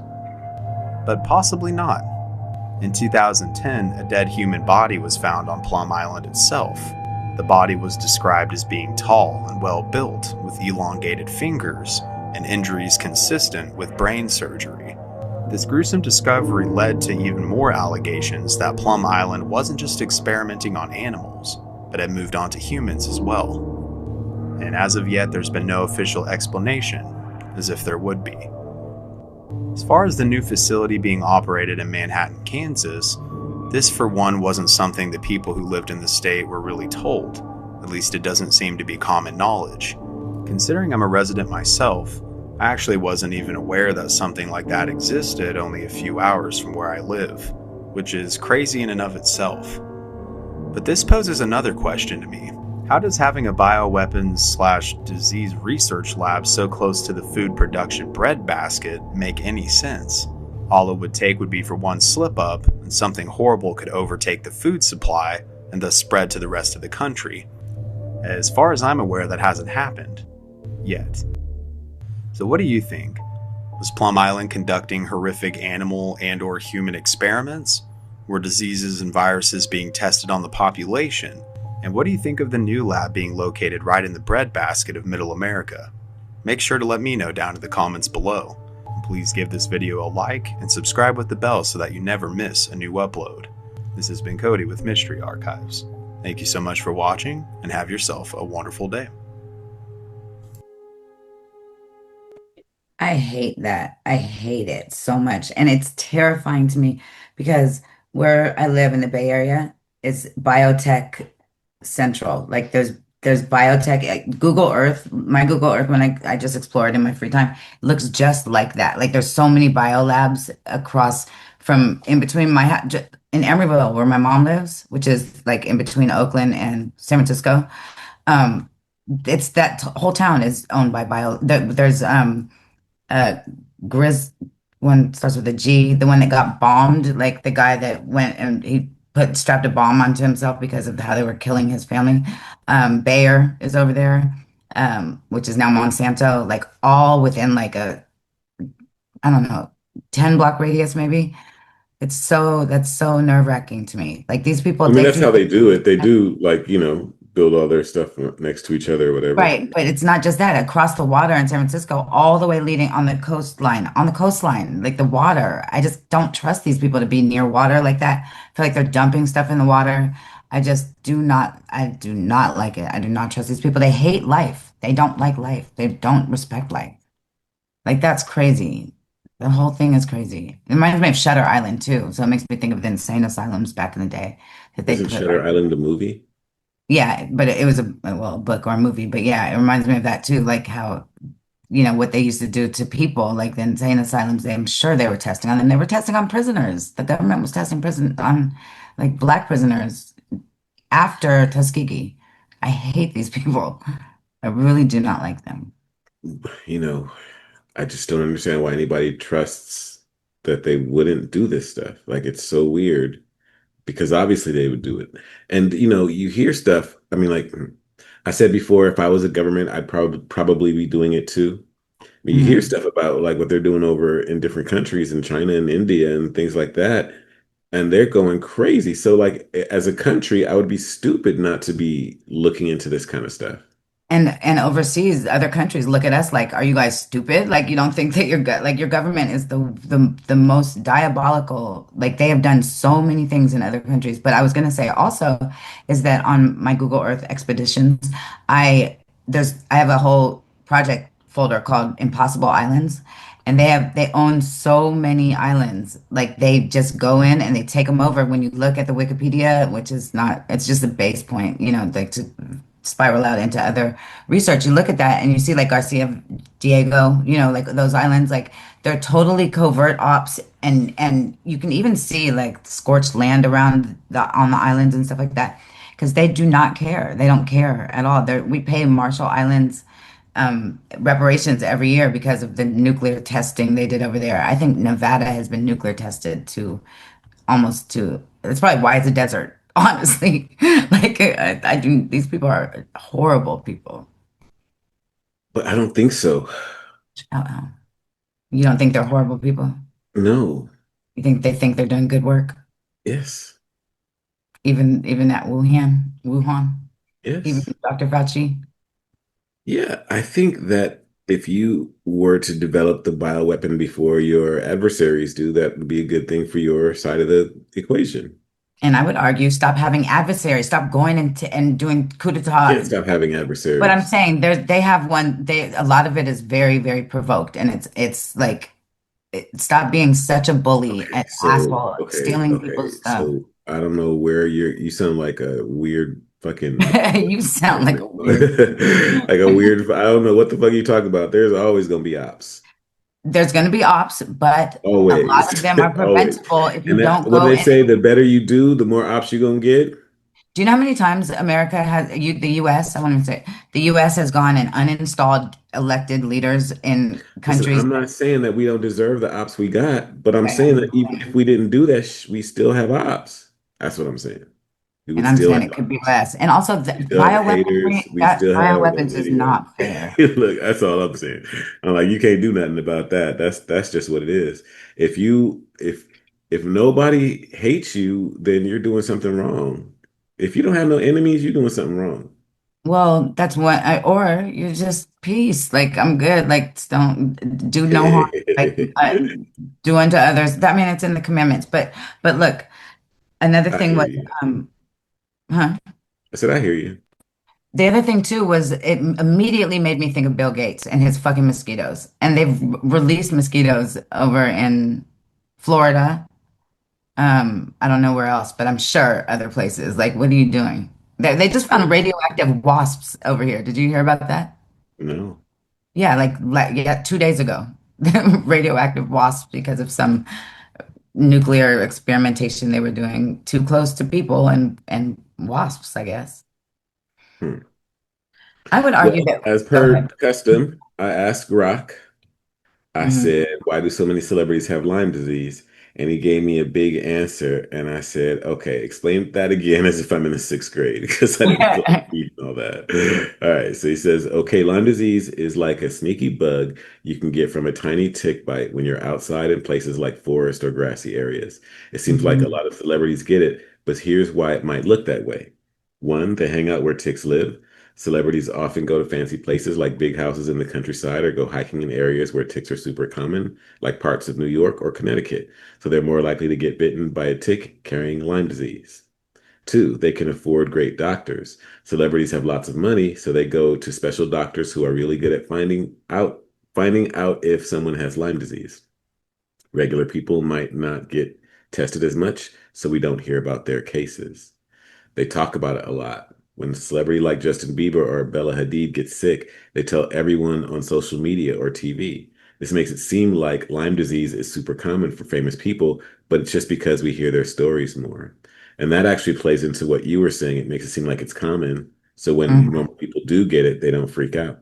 But possibly not. In 2010, a dead human body was found on Plum Island itself. The body was described as being tall and well-built, with elongated fingers and injuries consistent with brain surgery. This gruesome discovery led to even more allegations that Plum Island wasn't just experimenting on animals, but had moved on to humans as well. And as of yet, there's been no official explanation, as if there would be. As far as the new facility being operated in Manhattan, Kansas, this for one wasn't something the people who lived in the state were really told. At least it doesn't seem to be common knowledge. Considering I'm a resident myself, I actually wasn't even aware that something like that existed only a few hours from where I live, which is crazy in and of itself. But this poses another question to me. How does having a bioweapons/disease research lab so close to the food production breadbasket make any sense? All it would take would be for one slip up and something horrible could overtake the food supply and thus spread to the rest of the country. As far as I'm aware, that hasn't happened. Yet. So what do you think? Was Plum Island conducting horrific animal and/or human experiments? Were diseases and viruses being tested on the population? And what do you think of the new lab being located right in the breadbasket of Middle America? Make sure to let me know down in the comments below. And please give this video a like and subscribe with the bell so that you never miss a new upload. This has been Cody with Mystery Archives. Thank you so much for watching and have yourself a wonderful day. I hate that. I hate it so much. And it's terrifying to me because where I live in the Bay Area is biotech central. Like there's biotech. Google Earth, my Google Earth, when I just explored in my free time, it looks just like that. Like there's so many biolabs across from in between in Emeryville where my mom lives, which is like in between Oakland and San Francisco. It's that whole town is owned by there's uh Grizz one starts with a G, the one that got bombed, like the guy that went and he strapped a bomb onto himself because of how they were killing his family. Bayer is over there, which is now Monsanto, like all within like I don't know, 10 block radius maybe. That's so nerve-wracking to me. Like these people, I mean, they that's can how they do it. They do like, build all their stuff next to each other or whatever. right, but it's not just that. Across the water in San Francisco, all the way leading on the coastline, like the water. I just don't trust these people to be near water like that. I feel like they're dumping stuff in the water. I do not like it. I do not trust these people. They hate life. They don't like life. They don't respect life. Like that's crazy. The whole thing is crazy. It reminds me of Shutter Island too. So it makes me think of the insane asylums back in the day that they Isn't put Shutter like, Island a movie? yeah, but it was a book or a movie. But yeah, it reminds me of that too. Like how, what they used to do to people, like the insane asylums. I'm sure they were testing on them. They were testing on prisoners. The government was testing prison on like black prisoners after Tuskegee. I hate these people. I really do not like them. You know, I just don't understand why anybody trusts that they wouldn't do this stuff. Like it's so weird because obviously they would do it. And you hear stuff. I mean, like I said before, if I was a government, I'd probably be doing it too. I mean, you hear Mhm. stuff about like what they're doing over in different countries in China and India and things like that, and they're going crazy. So like as a country, I would be stupid not to be looking into this kind of stuff. And overseas, other countries look at us like, are you guys stupid? Like you don't think that like your government is the most diabolical. Like they have done so many things in other countries. But I was gonna say also is that on my Google Earth expeditions, I have a whole project folder called Impossible Islands. And they own so many islands. Like they just go in and they take them over. When you look at the Wikipedia, which is not, it's just a base point, like spiral out into other research. You look at that and you see like Garcia Diego, like those islands, like they're totally covert ops, and you can even see like scorched land around on the islands and stuff like that because they do not care. They don't care at all. We pay Marshall Islands reparations every year because of the nuclear testing they did over there. I think Nevada has been nuclear tested to almost to. That's probably why it's a desert. Honestly, like I do. These people are horrible people. But I don't think so. Uh-oh. You don't think they're horrible people? No. You think they're doing good work, Yes. even at Wuhan, even Yes. Dr. Fauci? Yeah, I think that if you were to develop the bioweapon before your adversaries do, that would be a good thing for your side of the equation. And I would argue, stop having adversaries, stop going into and doing coup Can't d'etat. stop having But I'm adversaries. saying they have one. They a lot of it is very very provoked, and it's like stop being such a bully Okay, and so asshole, okay, stealing okay. people's stuff. So I don't know where you sound like a weird fucking You sound like a weird. like a weird I don't know what the fuck you talking about. There's always gonna be ops. There's going to be ops, but a lot of Always. them are Always. preventable if you And that don't what go they in. say, the better you do, the more ops you're gonna get. Do you know how many times America the US, I want to say, the US has gone and uninstalled elected leaders in Listen, countries I'm not saying that we don't deserve the ops we got, but I'm that, saying that even if we didn't do that, we still have ops. That's what I'm saying. We and would I'm still saying have it could be ops. less. And also, We still have haters. bioweaponry, We that still have bioweapons is anyway. not fair. Look, that's all I'm saying. I'm like, you can't do nothing about that. That's just what it is. If you if nobody hates you, then you're doing something wrong. If you don't have no enemies, you're doing something wrong. Well, that's what or you're just peace. Like I'm good. Like don't do no harm. Like do unto others. I mean, it's in the commandments. But look, another I thing hear was, you. um, huh? I said, I hear you. The other thing too was it immediately made me think of Bill Gates and his fucking mosquitoes. And they've released mosquitoes over in Florida. I don't know where else, but I'm sure other places. Like, what are you doing? They just found radioactive wasps over here. Did you hear about that? No. Yeah, yeah, 2 days ago. Radioactive wasps because of some nuclear experimentation they were doing too close to people and wasps, I guess. Hmm. I would argue Well, that. as Go per ahead. custom, I asked Rock. I Mhm. said, why do so many celebrities have Lyme disease? And he gave me a big answer. And I said, okay, explain that again as if I'm in the sixth grade because I didn't feel like reading all that. All right. So he says, okay, Lyme disease is like a sneaky bug you can get from a tiny tick bite when you're outside in places like forest or grassy areas. It seems like a Mhm. lot of celebrities get it, but here's why it might look that way. One, they hang out where ticks live. Celebrities often go to fancy places like big houses in the countryside or go hiking in areas where ticks are super common, like parts of New York or Connecticut. So they're more likely to get bitten by a tick carrying Lyme disease. Two, they can afford great doctors. Celebrities have lots of money, so they go to special doctors who are really good at finding out if someone has Lyme disease. Regular people might not get tested as much, so we don't hear about their cases. They talk about it a lot. When a celebrity like Justin Bieber or Bella Hadid gets sick, they tell everyone on social media or TV. This makes it seem like Lyme disease is super common for famous people, but it's just because we hear their stories more. And that actually plays into what you were saying. It makes it seem like it's common. So when Mhm. normal people do get it, they don't freak out.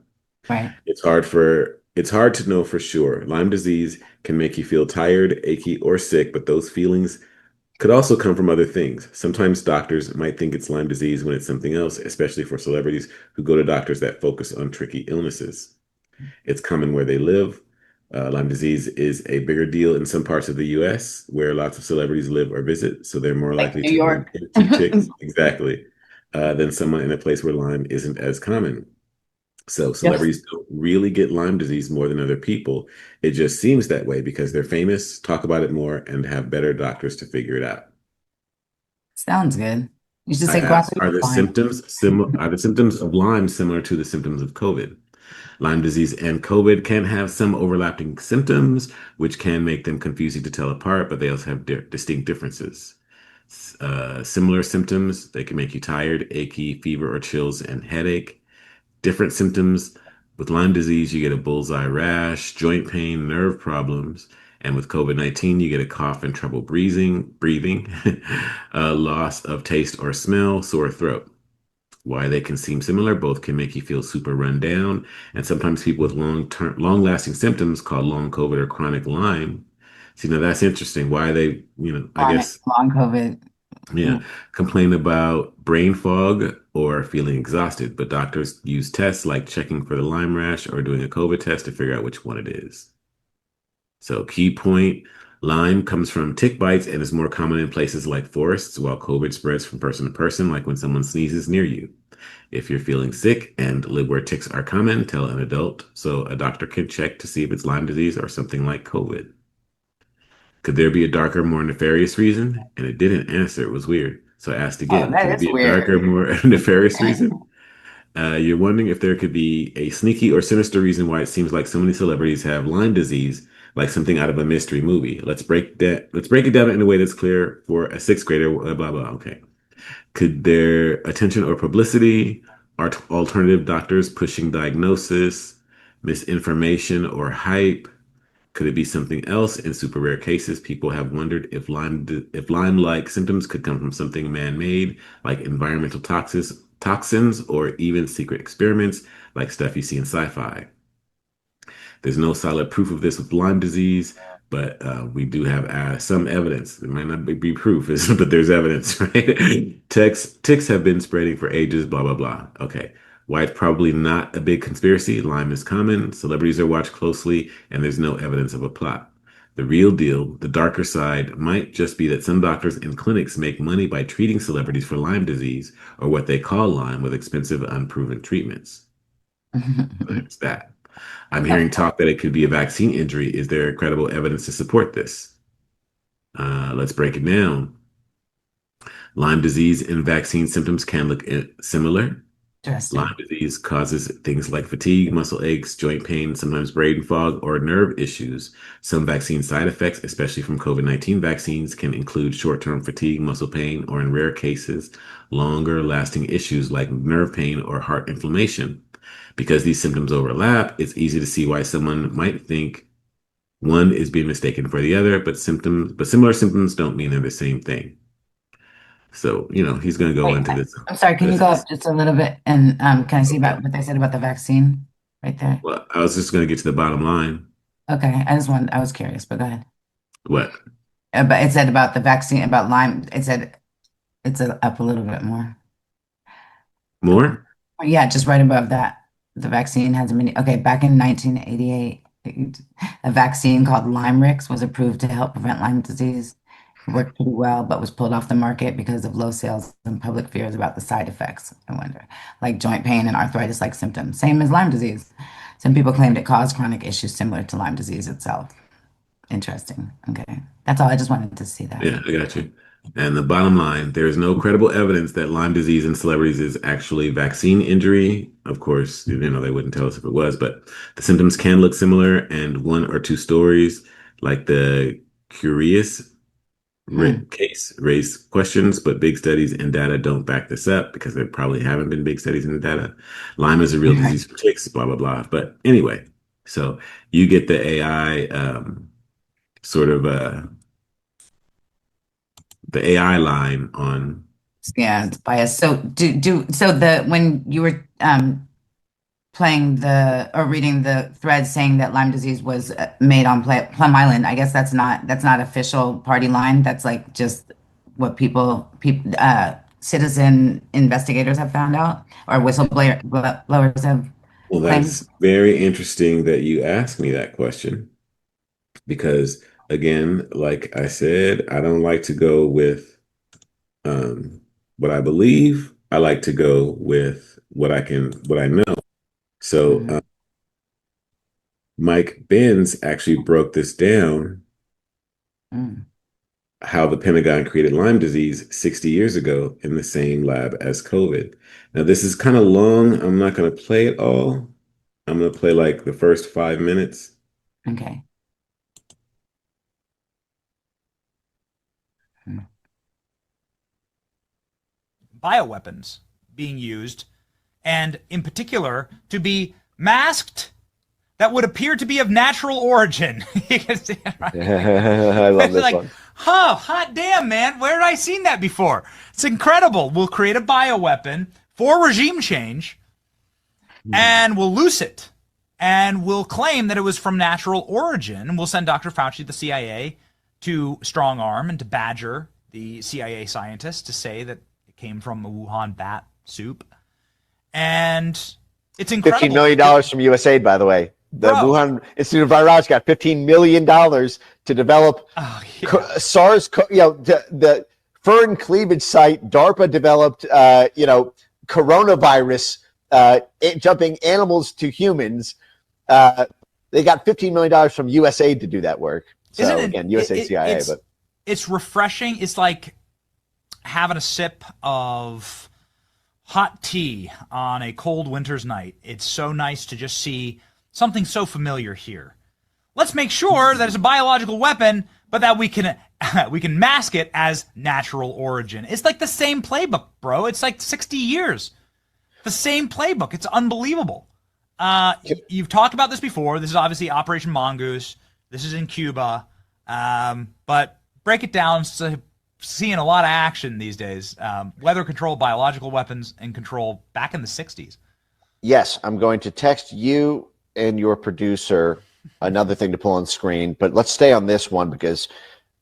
Right. It's hard to know for sure. Lyme disease can make you feel tired, achy, or sick, but those feelings could also come from other things. Sometimes doctors might think it's Lyme disease when it's something else, especially for celebrities who go to doctors that focus on tricky illnesses. It's common where they live. Lyme disease is a bigger deal in some parts of the US where lots of celebrities live or visit, so they're more Like likely New to York. to ticks, exactly, than someone in a place where Lyme isn't as common. So Yes. celebrities don't really get Lyme disease more than other people. It just seems that way because they're famous, talk about it more, and have better doctors to figure it out. Sounds good. You should I say go out asked, there and find. are the symptoms of Lyme similar to the symptoms of COVID? Lyme disease and COVID can have some overlapping symptoms, which can make them confusing to tell apart, but they also have distinct differences. Similar symptoms, they can make you tired, achy, fever or chills, and headache. Different symptoms. With Lyme disease, you get a bullseye rash, joint pain, nerve problems. And with COVID-19, you get a cough and trouble breathing, loss of taste or smell, sore throat. Why they can seem similar, both can make you feel super run down. And sometimes people with long-lasting symptoms called long COVID or chronic Lyme. See, now that's interesting. Why they, I Chronic guess, long COVID. yeah, Ooh. complain about brain fog or feeling exhausted, but doctors use tests like checking for the Lyme rash or doing a COVID test to figure out which one it is. So, key point, Lyme comes from tick bites and is more common in places like forests, while COVID spreads from person to person, like when someone sneezes near you. If you're feeling sick and live where ticks are common, tell an adult so a doctor can check to see if it's Lyme disease or something like COVID. Could there be a darker, more nefarious reason? And it didn't answer. It was weird. So I asked Oh, again, could that it is be a darker, weird. more nefarious reason? You're wondering if there could be a sneaky or sinister reason why it seems like so many celebrities have Lyme disease, like something out of a mystery movie. Let's break it down in a way that's clear for a sixth grader. Blah blah. Okay. Could their attention or publicity, alternative doctors pushing diagnosis, misinformation or hype? Could it be something else? In super rare cases, people have wondered if Lyme-like symptoms could come from something man-made, like environmental toxins, or even secret experiments, like stuff you see in sci-fi. There's no solid proof of this with Lyme disease, but we do have some evidence. It might not be proof, but there's evidence, right? Ticks have been spreading for ages, blah, blah, blah. Okay. Why it's probably not a big conspiracy. Lyme is common, celebrities are watched closely, and there's no evidence of a plot. The real deal, the darker side, might just be that some doctors and clinics make money by treating celebrities for Lyme disease, or what they call Lyme, with expensive, unproven treatments. There's that. I'm hearing talk that it could be a vaccine injury. Is there credible evidence to support this? Let's break it down. Lyme disease and vaccine symptoms can look similar. Lyme Interesting. disease causes things like fatigue, muscle aches, joint pain, sometimes brain fog, or nerve issues. Some vaccine side effects, especially from COVID-19 vaccines, can include short-term fatigue, muscle pain, or in rare cases, longer lasting issues like nerve pain or heart inflammation. Because these symptoms overlap, it's easy to see why someone might think one is being mistaken for the other, but similar symptoms don't mean they're the same thing. So, he's going to go Wait, into this. I'm sorry. Can you go This up just a little bit and can I see okay. about what they said about the vaccine right there? Well, I was just going to get to the bottom line. Okay, I was curious, but go ahead. What? But it said about the vaccine, about Lyme. It said it's up a little bit more. More? Yeah, just right above that. The vaccine hasn't been, okay, back in 1988, a vaccine called Lymerix was approved to help prevent Lyme disease. It worked pretty well, but was pulled off the market because of low sales and public fears about the side effects, I wonder, like joint pain and arthritis-like symptoms, same as Lyme disease. Some people claimed it caused chronic issues similar to Lyme disease itself. Interesting. Okay. That's all. I just wanted to see that. Yeah, I got you. And the bottom line, there is no credible evidence that Lyme disease in celebrities is actually vaccine injury. Of course, they wouldn't tell us if it was, but the symptoms can look similar, and one or two stories, like the Curious Hmm. case, raise questions, but big studies and data don't back this up because there probably haven't been big studies in the data. Lyme is a real Right. disease for ticks, blah, blah, blah. But anyway, so you get the AI sort of the AI line on. Yeah, it's biased. So so the when you were playing the or reading the thread saying that Lyme disease was made on Plum Island, I guess that's not official party line. That's like just what people citizen investigators have found out or blowers have Well, claimed. that's very interesting that you asked me that question because, again, like I said, I don't like to go with um, what I believe. I like to go with what I know. So Mhm. Mike Benz actually broke this down, Mm. how the Pentagon created Lyme disease 60 years ago in the same lab as COVID. Now, this is kind of long. I'm not going to play it all. I'm going to play like the first 5 minutes. Okay. Mm. bioweapons being used, and in particular to be masked that would appear to be of natural origin. You can see it, right? I love this like, one. hot damn, man, where had I seen that before? It's incredible. We'll create a bioweapon for regime change, and we'll loose it, and we'll claim that it was from natural origin, and we'll send Dr. Fauci to the CIA to strong arm and to badger the CIA scientists to say that it came from a Wuhan bat soup. And it's incredible. $15 million from USAID, by the way. The Wuhan Institute of Virology got $15 million to develop SARS, the fur cleavage site. DARPA developed, coronavirus, jumping animals to humans. They got $15 million from USAID to do that work. So again, USAID, CIA, but it's refreshing. It's like having a sip of hot tea on a cold winter's night. It's so nice to just see something so familiar here. Let's make sure that it's a biological weapon, but that we can mask it as natural origin. It's like the same playbook, bro. It's like 60 years. The same playbook. It's unbelievable. You've talked about this before. This is obviously Operation Mongoose. This is in Cuba. But break it down. So seeing a lot of action these days. Weather control, biological weapons, and control back in the 60s. Yes, I'm going to text you and your producer another thing to pull on screen, but let's stay on this one because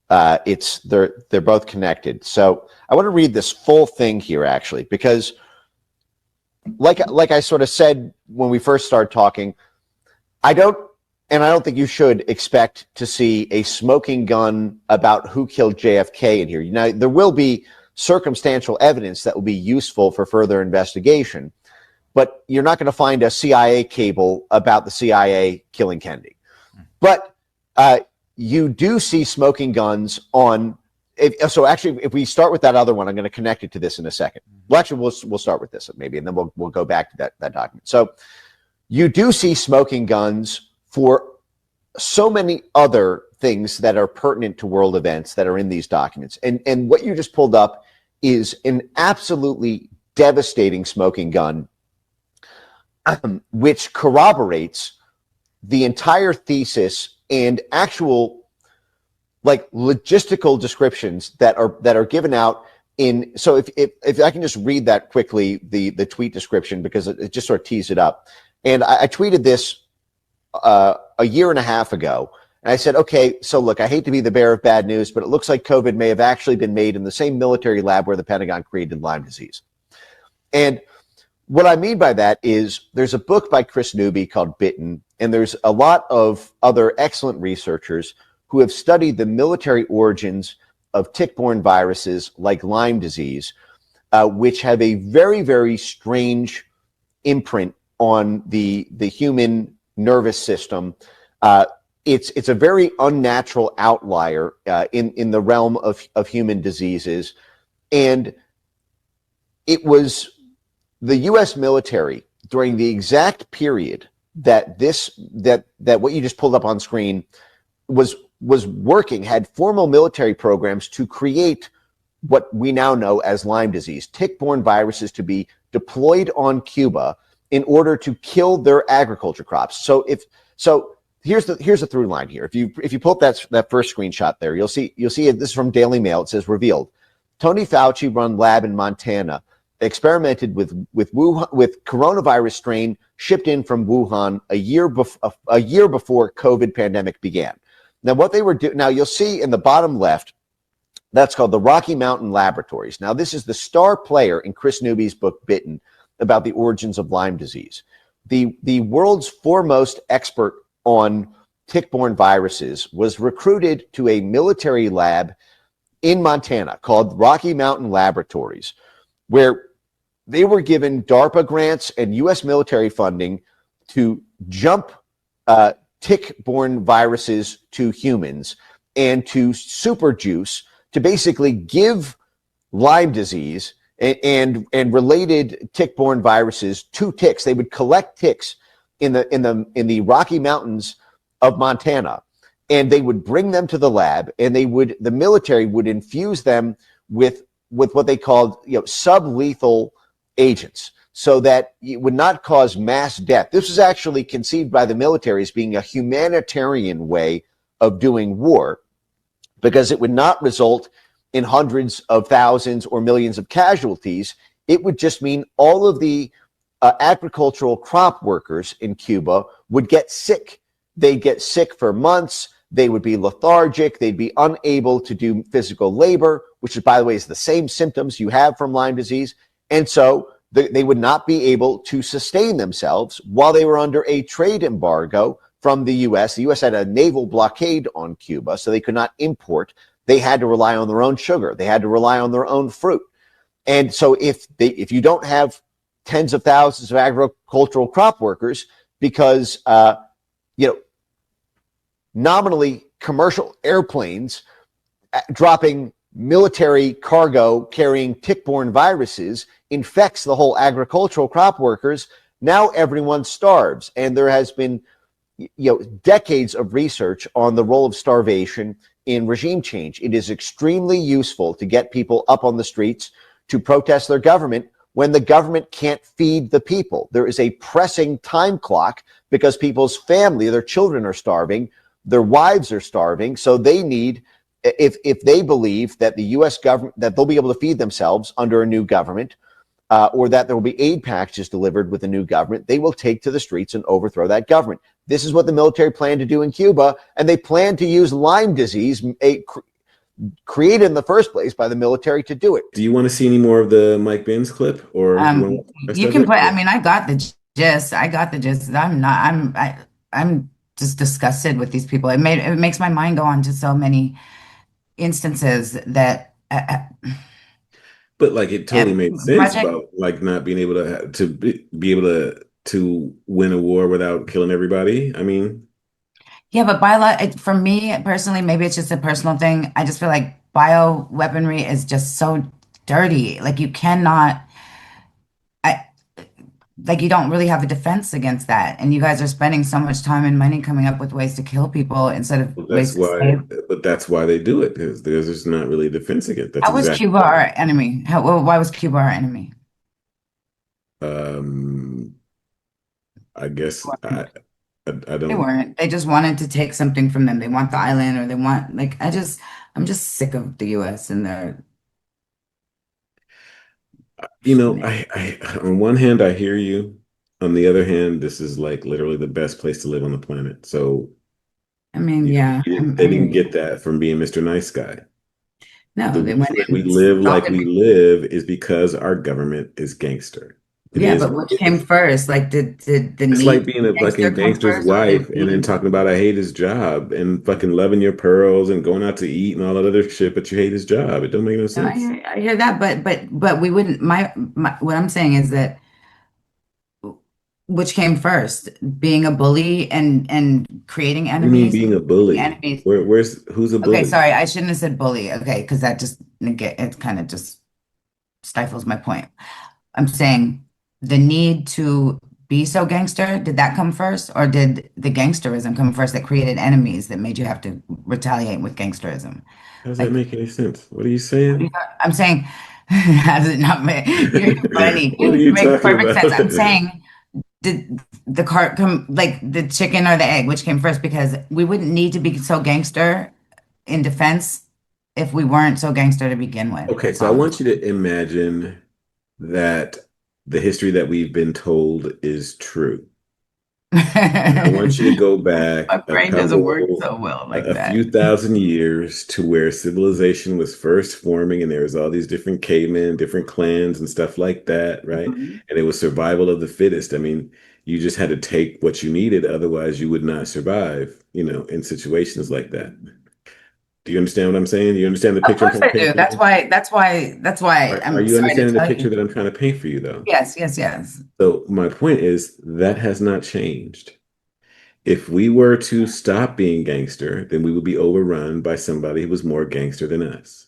they're both connected. So I want to read this full thing here actually, because like I sort of said when we first started talking, I don't think you should expect to see a smoking gun about who killed JFK in here. Now, there will be circumstantial evidence that will be useful for further investigation, but you're not going to find a CIA cable about the CIA killing Kennedy. But you do see smoking guns on. If we start with that other one, I'm going to connect it to this in a second. Well, actually, we'll start with this maybe, and then we'll go back to that document. So you do see smoking guns for so many other things that are pertinent to world events that are in these documents. And what you just pulled up is an absolutely devastating smoking gun, which corroborates the entire thesis and actual logistical descriptions that are given out in. So if I can just read that quickly, the tweet description, because it just sort of tees it up. And I tweeted this a year and a half ago. And I said, okay, so look, I hate to be the bearer of bad news, but it looks like COVID may have actually been made in the same military lab where the Pentagon created Lyme disease. And what I mean by that is there's a book by Chris Newby called Bitten, and there's a lot of other excellent researchers who have studied the military origins of tick-borne viruses like Lyme disease, which have a very, very strange imprint on the human nervous system. It's a very unnatural outlier in the realm of human diseases. And it was the U.S. military during the exact period that what you just pulled up on screen was working, had formal military programs to create what we now know as Lyme disease, tick-borne viruses to be deployed on Cuba in order to kill their agriculture crops. So here's the through line here. If you pull up that first screenshot there, you'll see this is from Daily Mail. It says revealed. Tony Fauci run lab in Montana experimented with coronavirus strain shipped in from Wuhan a year before COVID pandemic began. Now, what they were doing, now you'll see in the bottom left, that's called the Rocky Mountain Laboratories. Now, this is the star player in Chris Newby's book, Bitten, about the origins of Lyme disease. The world's foremost expert on tick-borne viruses was recruited to a military lab in Montana called Rocky Mountain Laboratories, where they were given DARPA grants and U.S. military funding to jump tick-borne viruses to humans and to super juice to basically give Lyme disease and related tick-borne viruses to ticks. They would collect ticks in the Rocky Mountains of Montana, and they would bring them to the lab, and the military would infuse them with with what they called, sublethal agents, so that it would not cause mass death. This was actually conceived by the military as being a humanitarian way of doing war, because it would not result in hundreds of thousands or millions of casualties. It would just mean all of the agricultural crop workers in Cuba would get sick. They'd get sick for months. They would be lethargic. They'd be unable to do physical labor, which, by the way, is the same symptoms you have from Lyme disease. And so they would not be able to sustain themselves while they were under a trade embargo from the U.S. The U.S. had a naval blockade on Cuba, so they could not import. They had to rely on their own sugar. They had to rely on their own fruit. And so if you don't have tens of thousands of agricultural crop workers, because nominally commercial airplanes dropping military cargo carrying tick-borne viruses infects the whole agricultural crop workers, now everyone starves. And there has been decades of research on the role of starvation in regime change. It is extremely useful to get people up on the streets to protest their government when the government can't feed the people. There is a pressing time clock because people's family, their children are starving, their wives are starving, so they need, if they believe that the U.S. government, that they'll be able to feed themselves under a new government, or that there will be aid packages delivered with a new government, they will take to the streets and overthrow that government. This is what the military planned to do in Cuba, and they plan to use Lyme disease, created in the first place by the military, to do it. Do you want to see any more of the Mike Benz clip, or do you want to watch You that can bit? play. I mean, I got the gist. I got the gist. I'm just disgusted with these people. It makes my mind go on to so many instances that But like, it totally made sense Project. about like not being able to be able to win a war without killing everybody. I mean, Yeah, but for me personally, maybe it's just a personal thing. I just feel like bioweaponry is just so dirty. Like you cannot, I like you don't really have a defense against that. And you guys are spending so much time and money coming up with ways to kill people instead of well, ways to save. that's why they do it, because there's just not really a defense against. That's How was exactly Cuba why. our enemy? Why was Cuba our enemy? Um, I guess I They don't. weren't. They just wanted to take something from them. They want the island, or they want like I'm just sick of the US and their I on one hand I hear you. On the other hand, this is like literally the best place to live on the planet. So I mean, yeah, they I hear didn't you. get that from being Mr. Nice Guy. No, The they went reason that we and live like assaulted we people. live is because our government is gangster. It Yeah, is but what which it came is. first? Like, did the It's need like to being be a gangster fucking come gangster's first, or wife did and then being talking about I hate his job and fucking loving your pearls and going out to eat and all that other shit, but you hate his job. It don't make no no, sense. I hear that, but we wouldn't. What I'm saying is that which came first, being a bully and creating What do you mean enemies, being a the bully? enemies. Who's a Okay, bully? sorry, I shouldn't have said bully. Okay, because that just it kind of just stifles my point. I'm saying the need to be so gangster, did that come first, or did the gangsterism come first that created enemies that made you have to retaliate with gangsterism? How does that Like, make any sense? What are you saying? I'm saying, how does it not make, you're funny. What are It you makes talking perfect sense. about? I'm saying, did the cart come, like the chicken or the egg, which came first? Because we wouldn't need to be so gangster in defense if we weren't so gangster to begin with. Okay, That's so I all. want you to imagine that the history that we've been told is true. I want you to go back My brain doesn't work so well like a that. few thousand years to where civilization was first forming, and there was all these different cavemen, different clans, and stuff like that, right? Mhm. And it was survival of the fittest. I mean, you just had to take what you needed, otherwise you would not survive, in situations like that. Do you understand what I'm saying? Do you understand the Of picture I'm course trying I to paint do. for you? That's why Are I'm you sorry to understanding the tell picture you. that I'm trying to paint for you, though? Yes, yes, yes. So my point is that has not changed. If we were to stop being gangster, then we would be overrun by somebody who was more gangster than us.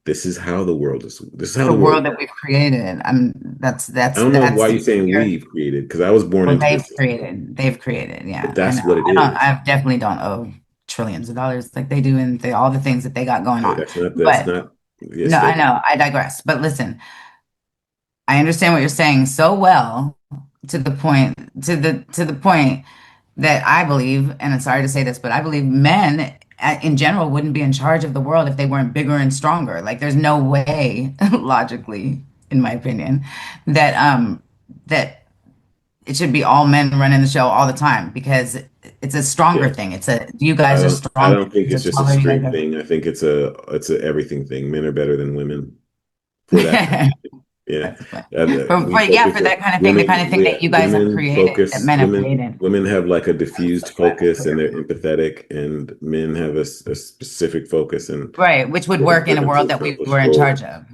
This is how the world is. This is how The the world world that works. we've created. I don't know why The you're saying fear. we've created, because I was born Well, into this system, they've created. but Yeah, I know. that's what it is. I definitely don't owe trillions of dollars like they do and all the things that they got going Okay, on. that's But not Yes, No, they I know, I digress. But listen, I understand what you're saying so well to the point to the point that I believe, and I'm sorry to say this, but I believe men in general wouldn't be in charge of the world if they weren't bigger and stronger. Like there's no way logically, in my opinion, that it should be all men running the show all the time because it's a stronger yeah. thing. You guys are I stronger. don't think it's You're just a taller. You guys strength are. thing. I think it's a everything thing. Men are better than women for that kind of thing. Yeah. That's fine. We Yeah, focus for that kind of thing, the kind women, of thing that you guys have created, that men have created. women have like a diffused focus and they're empathetic, and men have a specific focus and Right, which would certain work in a ability to world that we accomplish were in goals. charge of.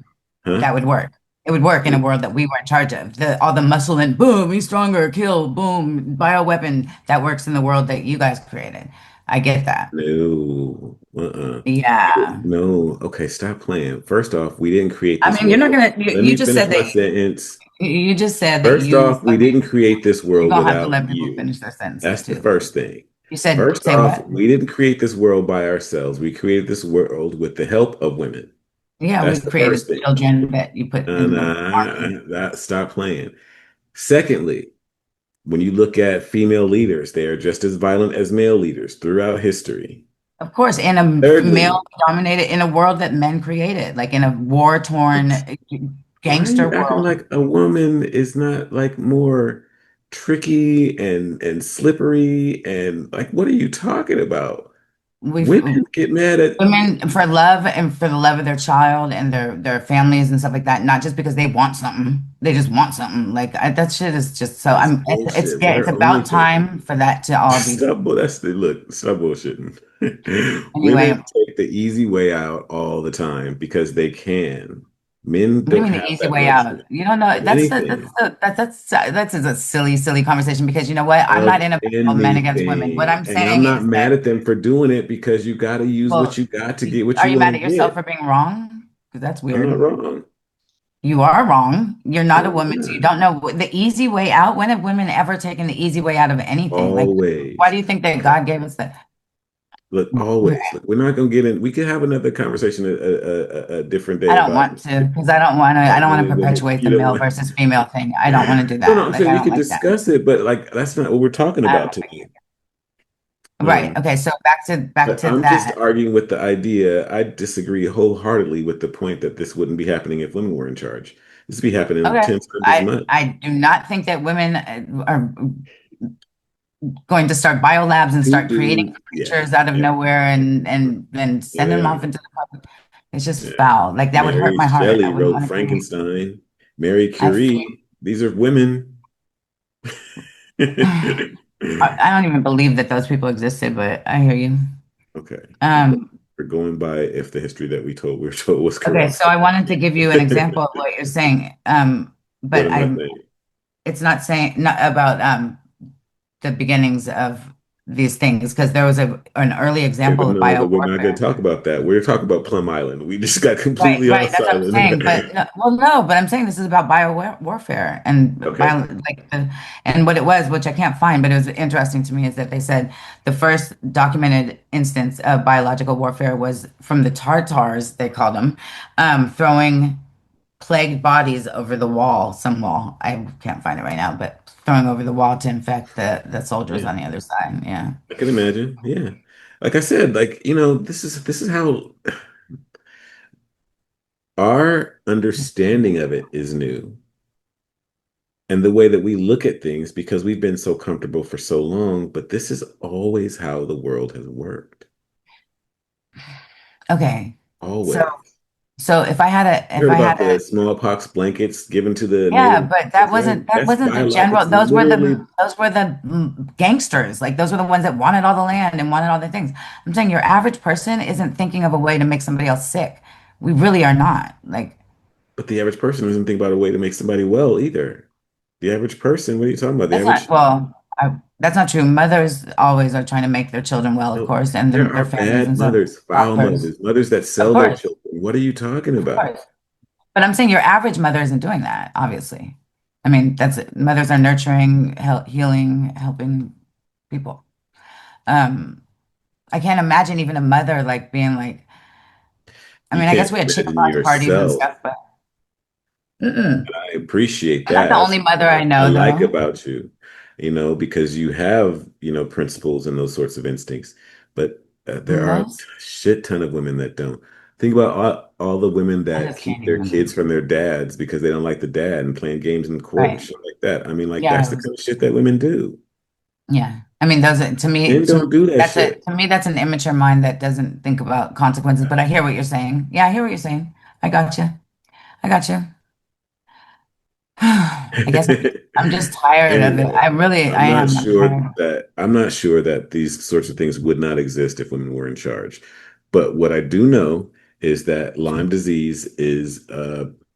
Huh? That would work. It would work in a world that we were in charge of. All the muscle and boom, he's stronger, kill, boom, bioweapon. That works in the world that you guys created. I get that. No. Uh-uh. Yeah. No. Okay, stop playing. First off, we didn't create I this mean, you're world. not gonna. Let You me just finish said my that. sentence. You just said that First you. off, we didn't create this You're world gonna have to without let people you. finish their sentences That's the too. first thing. You said, First say off, what? we didn't create this world by ourselves. We created this world with the help of women. Yeah, we That's the created first thing. children that you put in And the army. stop playing. Secondly, when you look at female leaders, they are just as violent as male leaders throughout history. Of course, in a Thirdly, male-dominated, in a world that men created, like in a war-torn what? Why are gangster you acting world. like a woman is not like more tricky and slippery and like what are you talking about? We've Women get mad at women for love and for the love of their child and their families and stuff like that, not just because they want something. They just want something. Like that shit is just so. that's It's bullshit. yeah, it's We're only about for time for that to all be that's the look, stop bullshitting. Women anyway. take the easy way out all the time because they can. Men What do you don't mean the have easy that way out? luxury You don't know. of anything. That's a silly conversation because you know what? I'm not Of in a battle of men against women. What anything. I'm And I'm saying not is mad that, at them for doing it because you got to use what well, you got to get what are you you want mad to at yourself get. for being wrong? Because that's I'm not weird. wrong. You are wrong. You're not No, a I'm woman, so you not. don't know the easy way out. When have women ever taken the easy way out of anything? Like, why Always. do you think that Al- God gave us that? Look, always. Look, we're not going to get in. We can have another conversation a different I day don't about want to because I don't want to. I don't want to women. perpetuate You the don't male want. versus female thing. I don't want to do No, that. I'm Like, saying I we don't could like that. discuss it, but like that's not what we're talking I about don't like today. it. Right. Okay. So back But to I'm just that. arguing with the idea. I disagree wholeheartedly with the point that this wouldn't be happening if women were in charge. This would be happening Okay. 10 times as much. I do not think that women are going to start biolabs and Who start creating do? Yeah, creatures out of yeah, nowhere yeah, and then yeah, send they them off are. into the public. It's just Yeah. foul. Like that would hurt Mary my heart. I Shelley wouldn't wrote want to do it. Frankenstein. Mary I feel, Curie. These are women. I don't even believe that those people existed, but I hear you. Okay. Um, We're going by if the history that we were told was okay, so correct. I wanted to give you an example of what you're saying. What But am I saying? it's not saying not about the beginnings of these things because there was an early Okay, example but of no, but we're not going to biowarfare. talk about that. We're talking about Plum Island. We just got Right, completely right. off That's what I'm saying. But island. no, well, no, but I'm saying this is about warfare and Okay. and what it was, which I can't find, but it was interesting to me, is that they said the first documented instance of biological warfare was from the Tartars, they called them, throwing plagued bodies over the wall, some wall. I can't find it right now, but throwing over the wall to infect the soldiers Yeah, on the other side. Yeah. I can imagine. Yeah. Like I said, like, this is how our understanding of it is new. And the way that we look at things because we've been so comfortable for so long, but this is always how the world has worked. Okay. So Always. if You heard about the smallpox blankets given to the yeah, Native but Americans, right? that That's wasn't the biological. general. It's literally, Those were the gangsters. Like those were the ones that wanted all the land and wanted all the things. I'm saying your average person isn't thinking of a way to make somebody else sick. We really are not. Like but the average person doesn't think about a way to make somebody well either. The average person, what are you talking about? The that's not average, well. That's not true. Mothers always are trying to make their children well, of no, course, and there their are families bad and stuff. mothers, foul Doctors, mothers, mothers that of sell their course, children. What are you talking of about? course. But I'm saying your average mother isn't doing that. Obviously, I mean that's mothers are nurturing, healing, helping people. Um, I can't imagine even a mother like being like, I You mean, I guess can't we had threaten chickenpox parties and yourself. stuff, but mm-mm. I appreciate You're not that. the That's only mother I what I know, like though. about you, because you have, principles and those sorts of instincts. But there are a Most, shit ton of women that don't. Think about all the women I that just can't keep their kids even. from their dads because they don't like the dad and playing games in court and Right. shit like that. I mean, like that's the Yeah. kind of shit that women do. Yeah. I mean, those are, Men don't do that shit. to me that's an immature mind that doesn't think about consequences. But I hear what you're saying. Yeah, I hear what you're saying. I got you. I got you. I guess I'm just tired of it. Anyway, I am. I'm tired. I'm not sure that these sorts of things would not exist if women were in charge. But what I do know is that Lyme disease is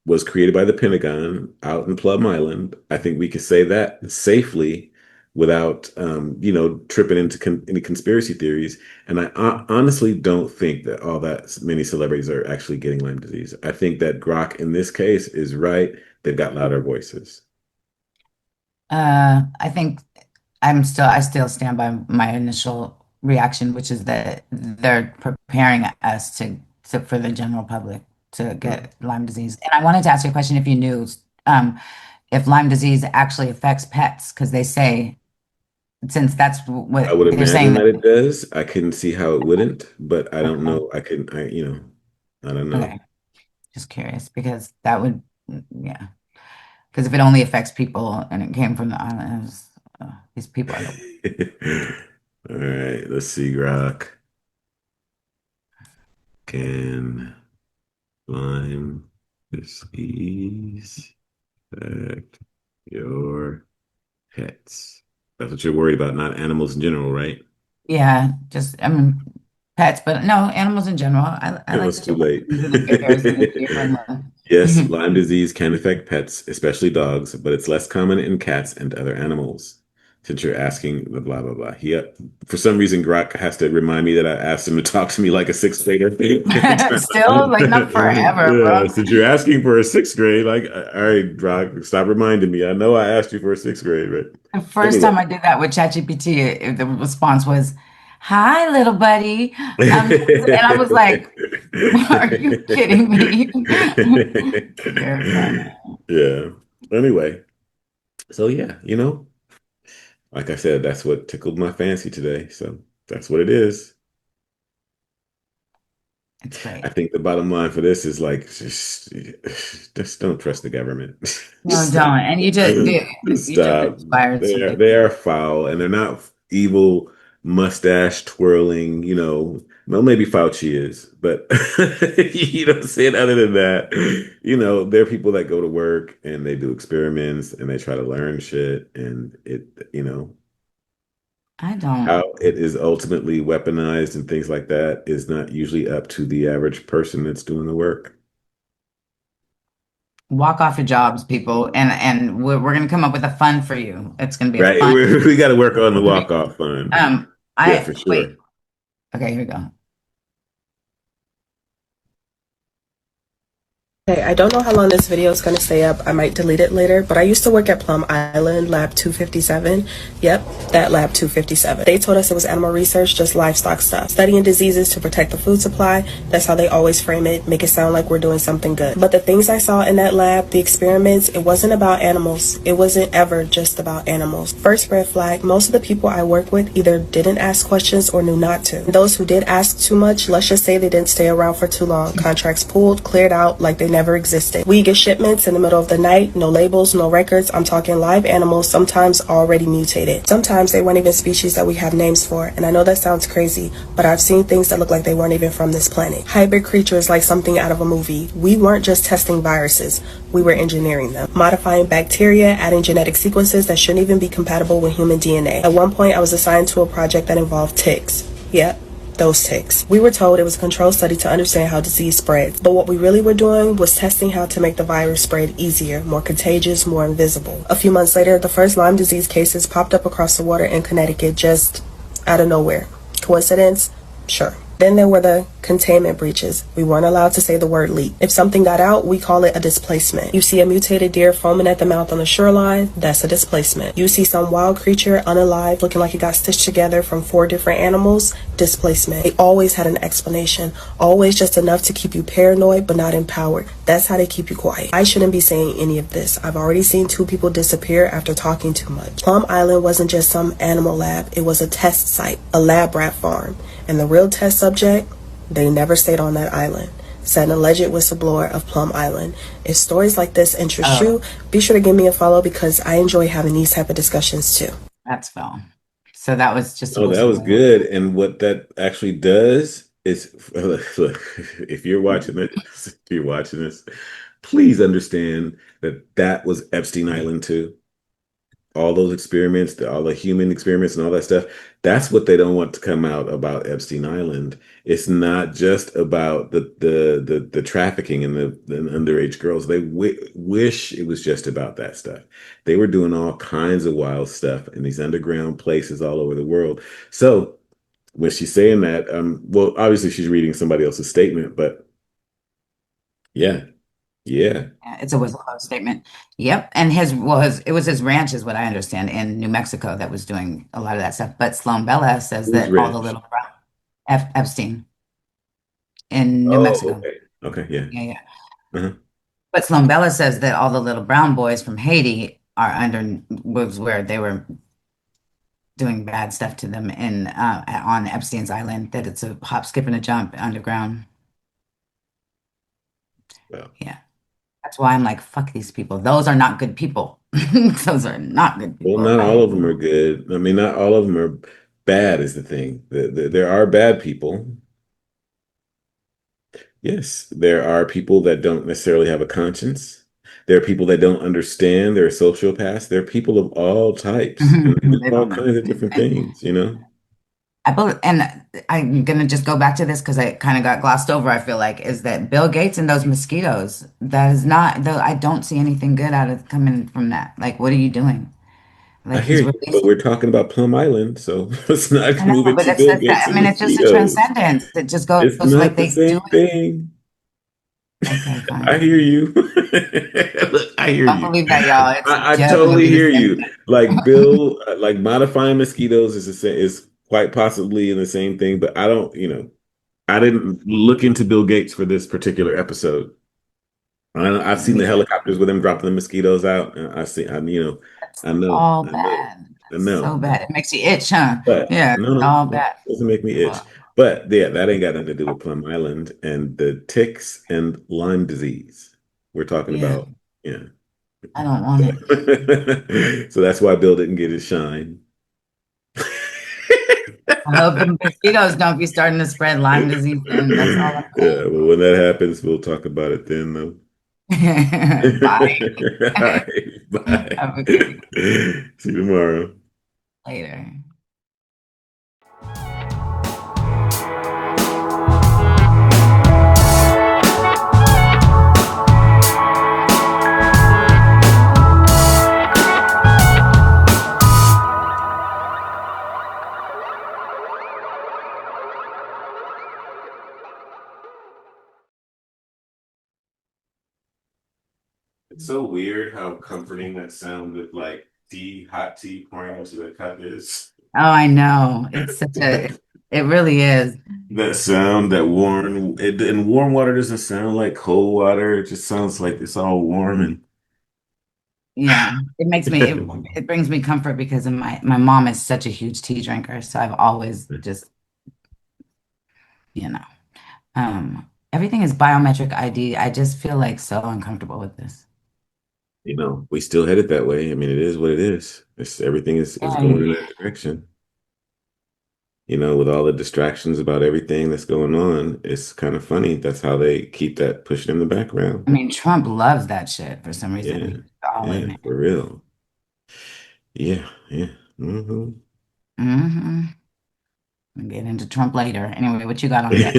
was created by the Pentagon out in Plum Island. I think we can say that safely without tripping into any conspiracy theories. And I honestly don't think that all that many celebrities are actually getting Lyme disease. I think that Grok in this case is right. They've got louder voices. I think I still stand by my initial reaction, which is that they're preparing us for the general public to get Lyme disease. And I wanted to ask you a question if you knew if Lyme disease actually affects pets, because they say, since that's I what would they're saying imagine that, that it does. I couldn't see how it wouldn't, but I don't okay, know. I don't know. okay, just curious because that would, yeah, because if it only affects people and it came from the islands, these people are the, All right, let's see, Grok. Can Lyme disease affect your pets? That's what you're worried about, not animals in general, right? yeah, just, I mean, pets, but no, animals in general. I No, like it's the too late. chickens and the bears and the deer and Yes, the, Lyme disease can affect pets, especially dogs, but it's less common in cats and other animals. Since you're asking the blah blah blah. He for some reason Grok has to remind me that I asked him to talk to me like a sixth grader. still, like, not forever, Yeah, bro. since you're asking for a sixth grade, like, all right, Grok, stop reminding me. I know I asked you for a sixth grade, but The first anyway. time I did that with ChatGPT, the response was, "Hi, little buddy." And I was like, "Are you kidding me?" Terrifying. Yeah. Anyway, so yeah, like I said, that's what tickled my fancy today. So that's what it is. It's I great. think the bottom line for this is like just don't trust the government. No, Stop. don't. And you just Stop. inspired some They people. are foul and they're not evil mustache twirling, well maybe Fauci is, but you don't see it other than that. There are people that go to work and they do experiments and they try to learn shit and I don't how it is ultimately weaponized and things like that is not usually up to the average person that's doing the work. walk off your jobs, people, and we're gonna come up with a fund for you. It's gonna be a Right? fund. We got to work on the walk-off fund. Yeah, I for wait. sure. Okay, here we go. Hey, I don't know how long this video is going to stay up. I might delete it later, but I used to work at Plum Island, Lab 257. Yep, that Lab 257. They told us it was animal research, just livestock stuff. Studying diseases to protect the food supply. That's how they always frame it, make it sound like we're doing something good. But the things I saw in that lab, the experiments, it wasn't about animals. It wasn't ever just about animals. First red flag, most of the people I work with either didn't ask questions or knew not to. Those who did ask too much, let's just say they didn't stay around for too long. Contracts pulled, cleared out like they never existed. We get shipments in the middle of the night, no labels, no records. I'm talking live animals, sometimes already mutated. Sometimes they weren't even species that we have names for. And I know that sounds crazy, but I've seen things that look like they weren't even from this planet. Hybrid creatures like something out of a movie. We weren't just testing viruses, we were engineering them. Modifying bacteria, adding genetic sequences that shouldn't even be compatible with human DNA. At one point, I was assigned to a project that involved ticks. Yep, those ticks. We were told it was a controlled study to understand how disease spreads, but what we really were doing was testing how to make the virus spread easier, more contagious, more invisible. A few months later, the first Lyme disease cases popped up across the water in Connecticut just out of nowhere. Coincidence? Sure. Then there were the Containment breaches. We weren't allowed to say the word leak. If something got out, we call it a displacement. You see a mutated deer foaming at the mouth on the shoreline, that's a displacement. You see some wild creature unalive looking like it got stitched together from 4 different animals, displacement. They always had an explanation, always just enough to keep you paranoid but not empowered. That's how they keep you quiet. I shouldn't be saying any of this. I've already seen 2 people disappear after talking too much. Plum Island wasn't just some animal lab, it was a test site, a lab rat farm. And the real test subject, they never stayed on that island, said an alleged whistleblower of Plum Island. If stories like this interest you, be sure to give me a follow because I enjoy having these type of discussions too. That's Phil. So that was just a Oh, that was whistleblower. good. And what that actually does is, look, if you're watching this, please understand that that was Epstein Island too. All those experiments, all the human experiments and all that stuff, that's what they don't want to come out about Epstein Island. It's not just about the trafficking and the underage girls. They wish it was just about that stuff. They were doing all kinds of wild stuff in these underground places all over the world. So when she's saying that, well, obviously she's reading somebody else's statement, but yeah, yeah. Yeah, it's a whistleblower statement. Yep. And it was his ranch, is what I understand, in New Mexico that was doing a lot of that stuff. But Sloan Bella says Who's that all the rich? little Epstein in New Oh, Mexico. okay. Okay, yeah. Yeah, yeah. Uh-huh. But Sloan Bella says that all the little brown boys from Haiti was where they were doing bad stuff to them in on Epstein's Island, that it's a hop, skip, and a jump underground. Well, Yeah. That's why I'm like, fuck these people. Those are not good people. Those are not good well, people. not all of them are good. I mean, not all of them are bad is the thing. There are bad people. Yes, there are people that don't necessarily have a conscience. There are people that don't understand. There are sociopaths. There are people of all types, and they do They all don't kinds of understand. different things, you know? And I'm gonna just go back to this because I kind of got glossed over, I feel like, is that Bill Gates and those mosquitoes, that is not, though I don't see anything good out of coming from that. Like, what are you doing? I Like hear he's you, but releasing. we're talking about Plum Island, so let's not I know, move it but to it's Bill just that, Gates I and mean, it's just a mosquitoes. transcendence. It just It's goes not like the they do same it. thing. Okay, I fine. hear you. Look, I hear Don't you. believe that, y'all. It's I just gonna totally be the hear same you. thing. Like Bill, like modifying mosquitoes is is quite possibly in the same thing, but I don't, I didn't look into Bill Gates for this particular episode. I've Yeah, seen me the too. helicopters with them dropping the mosquitoes out, and That's I know, all I know, bad. I That's so know. bad. It makes you itch, huh? But Yeah, no, it's no, all no, it bad. doesn't make me itch. Well, But yeah, that ain't got nothing to do with Plum Island and the ticks and Lyme disease. We're talking yeah, about, yeah. I don't want it. So that's why Bill didn't get his shine. I hope the mosquitoes don't be starting to spread Lyme disease then. That's all I'm Yeah, well, when that happens, we'll talk about it then, though. saying. Bye. All right, bye. Have a good one. See you tomorrow. Later. It's so weird how comforting that sound with like tea, hot tea pouring into the cup is. Oh, I know. It's such a, it really is. That sound, that warm, and warm water doesn't sound like cold water. It just sounds like it's all warm Yeah. It makes me, and. it brings me comfort because of my mom is such a huge tea drinker. So I've always just, you know, everything is biometric ID. I just feel like so uncomfortable with this. We still headed that way. I mean, it is what it is. Everything is going in Yeah. that direction. With all the distractions about everything that's going on, it's kind of funny. That's how they keep that pushing in the background. I mean, Trump loves that shit for some reason. Yeah, He's all in yeah, it. for real. Yeah, yeah. Hmm. Mm-hmm. We'll get into Trump later. Anyway, what you got on deck?